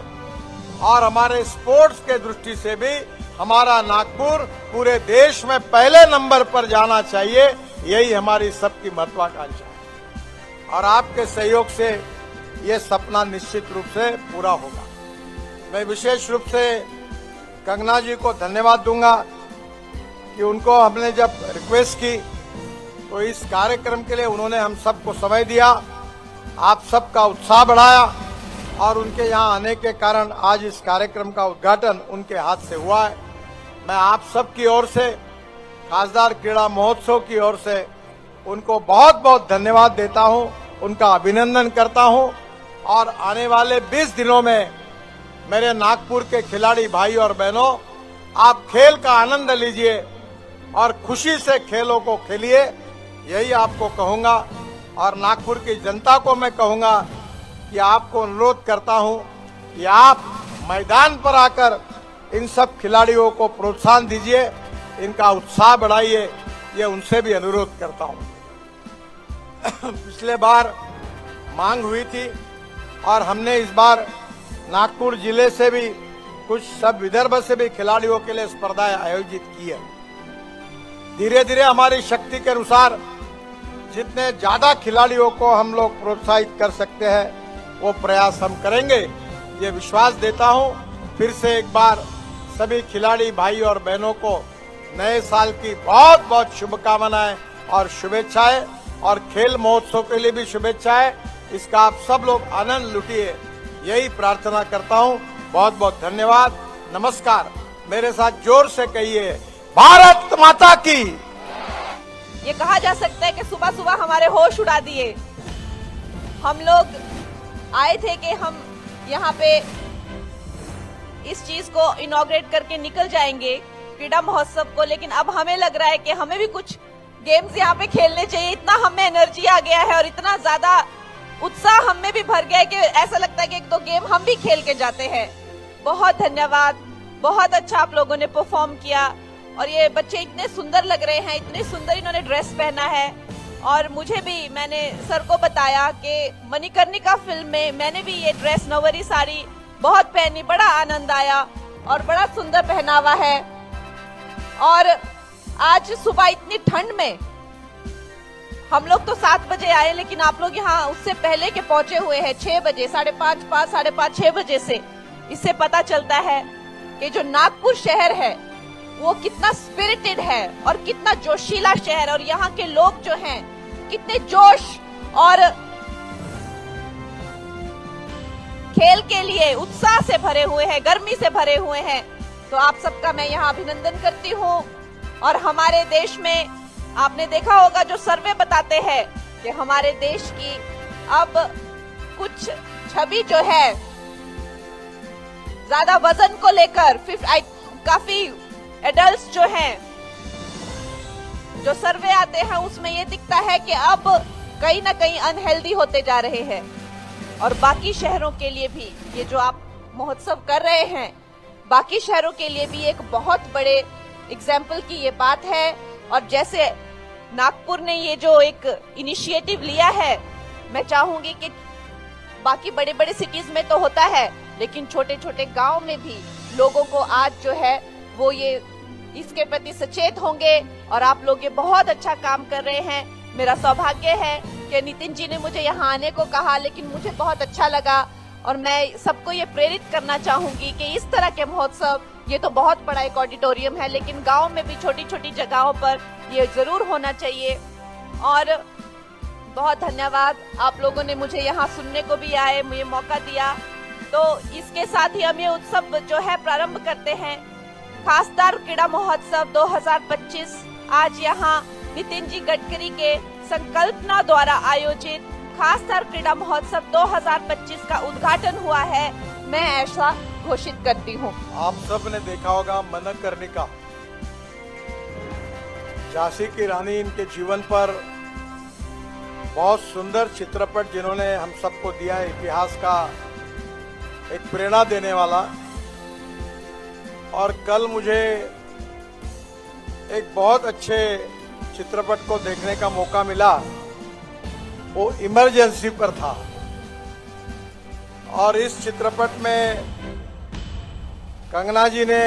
और हमारे स्पोर्ट्स के दृष्टि से भी हमारा नागपुर पूरे देश में पहले नंबर पर जाना चाहिए। यही हमारी सबकी महत्वाकांक्षा है और आपके सहयोग से ये सपना निश्चित रूप से पूरा होगा। मैं विशेष रूप से कंगना जी को धन्यवाद दूंगा कि उनको हमने जब रिक्वेस्ट की तो इस कार्यक्रम के लिए उन्होंने हम सबको समय दिया, आप सबका उत्साह बढ़ाया और उनके यहाँ आने के कारण आज इस कार्यक्रम का उद्घाटन उनके हाथ से हुआ है। मैं आप सबकी ओर से, खासदार क्रीड़ा महोत्सव की ओर से उनको बहुत बहुत धन्यवाद देता हूं, उनका अभिनंदन करता हूं और आने वाले 20 दिनों में मेरे नागपुर के खिलाड़ी भाई और बहनों, आप खेल का आनंद लीजिए और खुशी से खेलों को खेलिए, यही आपको कहूंगा। और नागपुर की जनता को मैं कहूंगा कि आपको अनुरोध करता हूं कि आप मैदान पर आकर इन सब खिलाड़ियों को प्रोत्साहन दीजिए, इनका उत्साह बढ़ाइए, ये उनसे भी अनुरोध करता हूं। पिछले बार मांग हुई थी और हमने इस बार नागपुर जिले से भी कुछ सब विदर्भ से भी खिलाड़ियों के लिए स्पर्धाएं आयोजित की है। धीरे धीरे हमारी शक्ति के अनुसार जितने ज्यादा खिलाड़ियों को हम लोग प्रोत्साहित कर सकते हैं वो प्रयास हम करेंगे, ये विश्वास देता हूं। फिर से एक बार सभी खिलाड़ी भाई और बहनों को नए साल की बहुत बहुत शुभकामनाएं और शुभेच्छाएं और खेल महोत्सव के लिए भी शुभेच्छाएं। इसका आप सब लोग आनंद लुटिए, यही प्रार्थना करता हूं। बहुत बहुत धन्यवाद, नमस्कार। मेरे साथ जोर से कहिए, भारत माता की। ये कहा जा सकता है कि सुबह सुबह हमारे होश उड़ा दिए। हम लोग आए थे कि हम यहाँ पे इस चीज को इनॉग्रेट करके निकल जाएंगे, क्रीड़ा महोत्सव को, लेकिन अब हमें लग रहा है कि हमें भी कुछ गेम्स यहाँ पे खेलने चाहिए। इतना हमें एनर्जी आ गया है और इतना ज्यादा उत्साह हम में भी भर गया है कि ऐसा लगता है कि एक दो गेम हम भी खेल के जाते हैं। बहुत धन्यवाद, बहुत अच्छा आप लोगों ने परफॉर्म किया और ये बच्चे इतने सुंदर लग रहे हैं, इतने सुंदर इन्होंने ड्रेस पहना है। और मुझे भी, मैंने सर को बताया कि मणिकर्णिका फिल्म में मैंने भी ये ड्रेस नवरी साड़ी बहुत पहनी, बड़ा आनंद आया और बड़ा सुंदर पहनावा है। और आज सुबह इतनी ठंड में हम लोग तो 7 बजे आए, लेकिन आप लोग यहाँ उससे पहले के पहुंचे हुए हैं 6 बजे, 5:30, 6 बजे से। इससे पता चलता है कि जो नागपुर शहर है वो कितना स्पिरिटेड है और कितना जोशीला शहर, और यहाँ के लोग जो हैं कितने जोश और खेल के लिए उत्साह से भरे हुए हैं, गर्मी से भरे हुए हैं। तो आप सबका मैं यहाँ अभिनंदन करती हूँ। और हमारे देश में आपने देखा होगा जो सर्वे बताते हैं कि हमारे देश की अब कुछ छवि जो है ज्यादा वजन को लेकर काफी एडल्ट्स जो हैं, जो सर्वे आते हैं उसमें ये दिखता है कि अब कहीं ना कहीं अनहेल्दी होते जा रहे हैं। और बाकी शहरों के लिए भी ये जो आप महोत्सव कर रहे हैं, बाकी शहरों के लिए भी एक बहुत बड़े एग्जाम्पल की ये बात है। और जैसे नागपुर ने ये जो एक इनिशिएटिव लिया है, मैं चाहूंगी कि बाकी बड़े बड़े सिटीज में तो होता है, लेकिन छोटे छोटे गांव में भी लोगों को आज जो है वो ये इसके प्रति सचेत होंगे। और आप लोग ये बहुत अच्छा काम कर रहे हैं। मेरा सौभाग्य है कि नितिन जी ने मुझे यहाँ आने को कहा, लेकिन मुझे बहुत अच्छा लगा और मैं सबको ये प्रेरित करना चाहूंगी कि इस तरह के महोत्सव, ये तो बहुत बड़ा एक ऑडिटोरियम है, लेकिन गांव में भी छोटी छोटी जगहों पर ये जरूर होना चाहिए। और बहुत धन्यवाद, आप लोगों ने मुझे यहाँ सुनने को भी आए, मुझे मौका दिया। तो इसके साथ ही हम ये उत्सव जो है प्रारंभ करते हैं। खासदार क्रीड़ा महोत्सव 2025 आज यहाँ नितिन जी गडकरी के संकल्पना द्वारा आयोजित खासदार क्रीड़ा महोत्सव 2025 का उद्घाटन हुआ है। मैं ऐसा घोषित करती हूँ। आप सब ने देखा होगा मणिकर्णिका, झांसी की रानी, इनके जीवन पर बहुत सुंदर चित्रपट जिन्होंने हम सबको दिया है, इतिहास का एक प्रेरणा देने वाला। और कल मुझे एक बहुत अच्छे चित्रपट को देखने का मौका मिला वो इमरजेंसी पर था। और इस चित्रपट में कंगना जी ने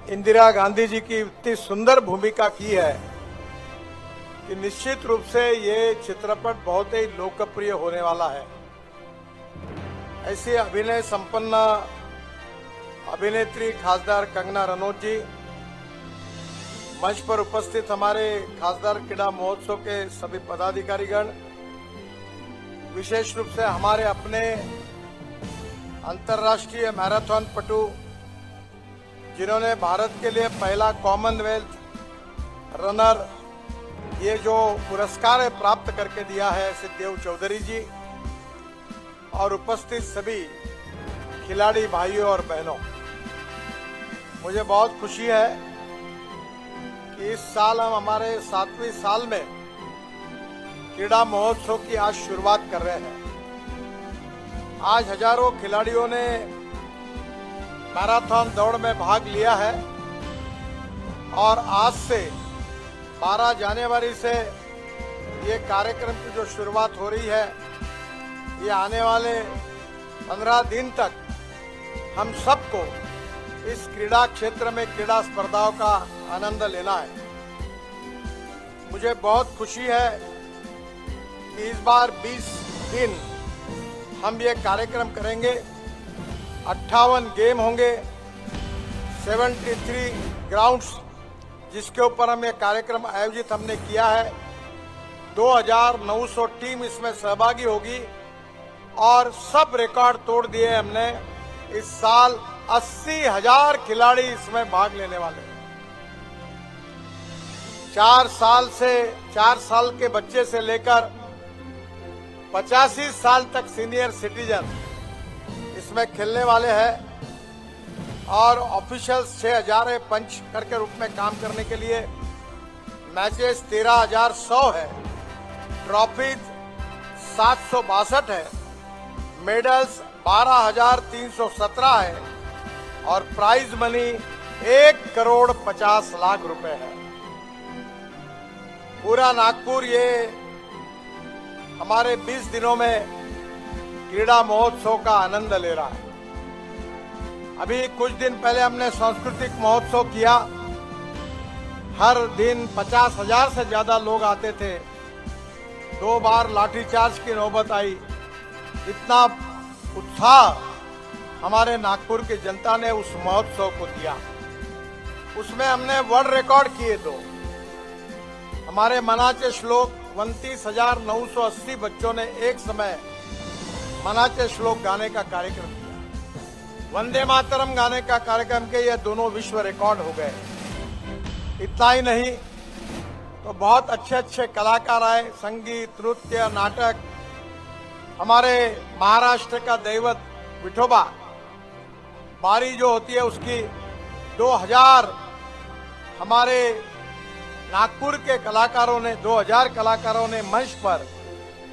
इंदिरा गांधी जी की इतनी सुंदर भूमिका की है कि निश्चित रूप से ये चित्रपट बहुत ही लोकप्रिय होने वाला है। ऐसी अभिनय संपन्न अभिनेत्री खासदार कंगना रनौत जी, मंच पर उपस्थित हमारे खासदार क्रीड़ा महोत्सव के सभी पदाधिकारीगण, विशेष रूप से हमारे अपने अंतर्राष्ट्रीय मैराथन पटु जिन्होंने भारत के लिए पहला कॉमनवेल्थ रनर ये जो पुरस्कार प्राप्त करके दिया है सिद्धदेव चौधरी जी, और उपस्थित सभी खिलाड़ी भाइयों और बहनों, मुझे बहुत खुशी है कि इस साल हम हमारे 7वीं साल में क्रीड़ा महोत्सव की आज शुरुआत कर रहे हैं। आज हजारों खिलाड़ियों ने मैराथन दौड़ में भाग लिया है और आज से 12 जनवरी से ये कार्यक्रम की जो शुरुआत हो रही है, ये आने वाले 15 दिन तक हम सबको इस क्रीड़ा क्षेत्र में क्रीड़ा स्पर्धाओं का आनंद लेना है। मुझे बहुत खुशी है कि इस बार 20 दिन हम ये कार्यक्रम करेंगे। 58 गेम होंगे, 73 ग्राउंड्स जिसके ऊपर हम ये कार्यक्रम आयोजित हमने किया है। 2900 टीम इसमें सहभागी होगी और सब रिकॉर्ड तोड़ दिए हमने। इस साल 80,000 खिलाड़ी इसमें भाग लेने वाले हैं। 4 साल के बच्चे से लेकर 85 साल तक सीनियर सिटीजन इसमें खेलने वाले हैं और ऑफिशियल्स 6,000 पंच करके रूप में काम करने के लिए। मैचेस 13,100 है, ट्रॉफी 762 है, मेडल्स 12,317 है और प्राइज मनी 1,50,00,000 रुपए है। पूरा नागपुर ये हमारे 20 दिनों में क्रीड़ा महोत्सव का आनंद ले रहा है। अभी कुछ दिन पहले हमने सांस्कृतिक महोत्सव किया। हर दिन 50,000 से ज्यादा लोग आते थे। 2 बार लाठीचार्ज की नौबत आई। इतना उत्साह हमारे नागपुर की जनता ने उस महोत्सव को दिया। उसमें हमने वर्ल्ड रिकॉर्ड किए 2। हमारे मनाचे श्लोक 29,980 बच्चों ने एक समय मनाचे श्लोक गाने का कार्यक्रम किया। वंदे मातरम गाने का कार्यक्रम के ये दोनों विश्व रिकॉर्ड हो गए। इतना ही नहीं तो बहुत अच्छे अच्छे कलाकार आए, संगीत, नृत्य, नाटक। हमारे महाराष्ट्र का दैवत विठोबा बारी जो होती है उसकी 2000 हमारे नागपुर के कलाकारों ने 2000 कलाकारों ने मंच पर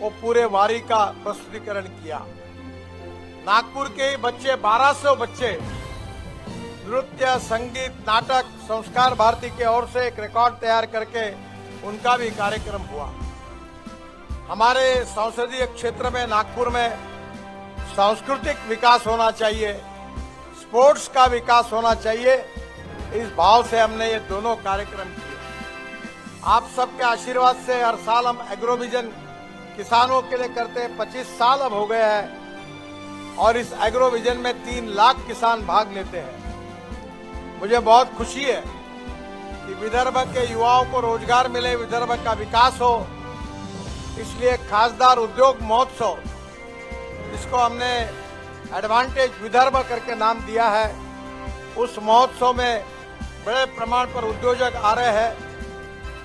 वो पूरे वारी का प्रस्तुतिकरण किया। नागपुर के बच्चे 1200 बच्चे नृत्य, संगीत, नाटक, संस्कार भारती के ओर से एक रिकॉर्ड तैयार करके उनका भी कार्यक्रम हुआ। हमारे संसदीय क्षेत्र में नागपुर में सांस्कृतिक विकास होना चाहिए, स्पोर्ट्स का विकास होना चाहिए। इस भाव से हमने ये दोनों कार्यक्रम किए। आप सबके आशीर्वाद से हर साल हम एग्रोविजन किसानों के लिए करते हैं। 25 साल अब हो गए हैं और इस एग्रोविजन में 3 लाख किसान भाग लेते हैं। मुझे बहुत खुशी है कि विदर्भ के युवाओं को रोजगार मिले, विदर्भ का विकास हो। इसलिए खासदार उद्योग महोत्सव, जिसको हमने एडवांटेज विदर्भ करके नाम दिया है, उस महोत्सव में बड़े प्रमाण पर उद्योजक आ रहे हैं।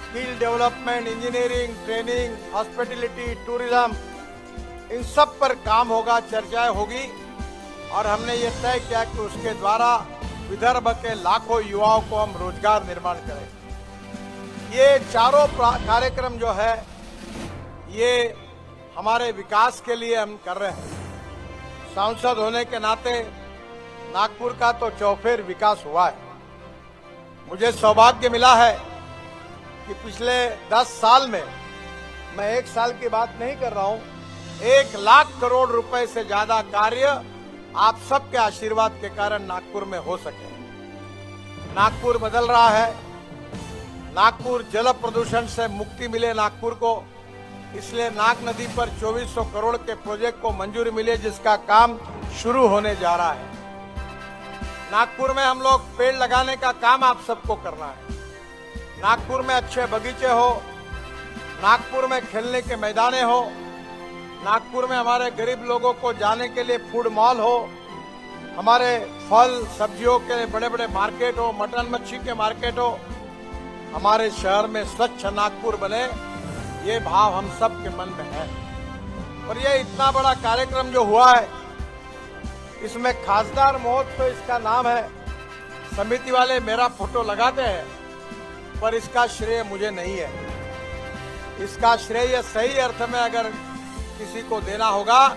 Skill development, engineering, training, hospitality, tourism, इन सब पर काम होगा, चर्चाएं होगी और हमने ये तय किया कि उसके द्वारा विदर्भ के लाखों युवाओं को हम रोजगार निर्माण करें। ये चारों कार्यक्रम जो है ये हमारे विकास के लिए हम कर रहे हैं। सांसद होने के नाते नागपुर का तो चौफेर विकास हुआ है। मुझे सौभाग्य मिला है कि पिछले 10 साल में मैं 1 साल की बात नहीं कर रहा हूं, 1 लाख करोड़ रुपए से ज्यादा कार्य आप सबके आशीर्वाद के कारण नागपुर में हो सके। नागपुर बदल रहा है, नागपुर जल प्रदूषण से मुक्ति मिले नागपुर को, इसलिए नाग नदी पर 2400 करोड़ के प्रोजेक्ट को मंजूरी मिले, जिसका काम शुरू होने जा रहा है। नागपुर में हम लोग पेड़ लगाने का काम आप सबको करना है। नागपुर में अच्छे बगीचे हो, नागपुर में खेलने के मैदाने हो, नागपुर में हमारे गरीब लोगों को जाने के लिए फूड मॉल हो, हमारे फल सब्जियों के बड़े बड़े मार्केट हो, मटन मच्छी के मार्केट हो, हमारे शहर में स्वच्छ नागपुर बने, ये भाव हम सब के मन में है। और ये इतना बड़ा कार्यक्रम जो हुआ है, इसमें खासदार महोत्सव इसका नाम है। समिति वाले मेरा फोटो लगाते हैं, पर इसका श्रेय मुझे नहीं है। इसका श्रेय सही अर्थ में अगर किसी को देना होगा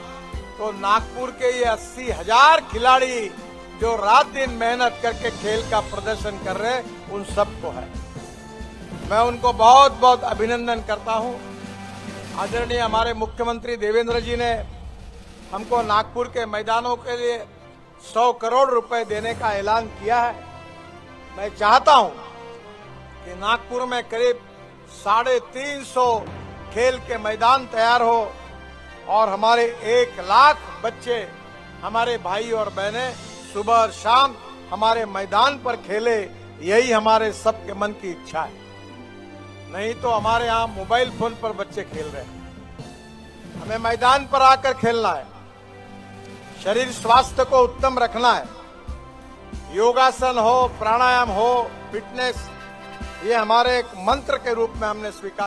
तो नागपुर के ये 80,000 खिलाड़ी जो रात दिन मेहनत करके खेल का प्रदर्शन कर रहे हैं, उन सबको है। मैं उनको बहुत बहुत अभिनंदन करता हूं। आदरणीय हमारे मुख्यमंत्री देवेंद्र जी ने हमको नागपुर के मैदानों के लिए 100 करोड़ रुपए देने का ऐलान किया है। मैं चाहता हूं कि नागपुर में करीब 350 खेल के मैदान तैयार हो और हमारे 1 लाख बच्चे, हमारे भाई और बहनें सुबह और शाम हमारे मैदान पर खेले। यही हमारे सबके मन की इच्छा है। नहीं तो हमारे यहाँ मोबाइल फोन पर बच्चे खेल रहे हैं। हमें मैदान पर आकर खेलना है, शरीर स्वास्थ्य को उत्तम रखना है। योगासन हो, प्राणायाम हो, फिटनेस, ये हमारे एक मंत्र के रूप में हमने स्वीकार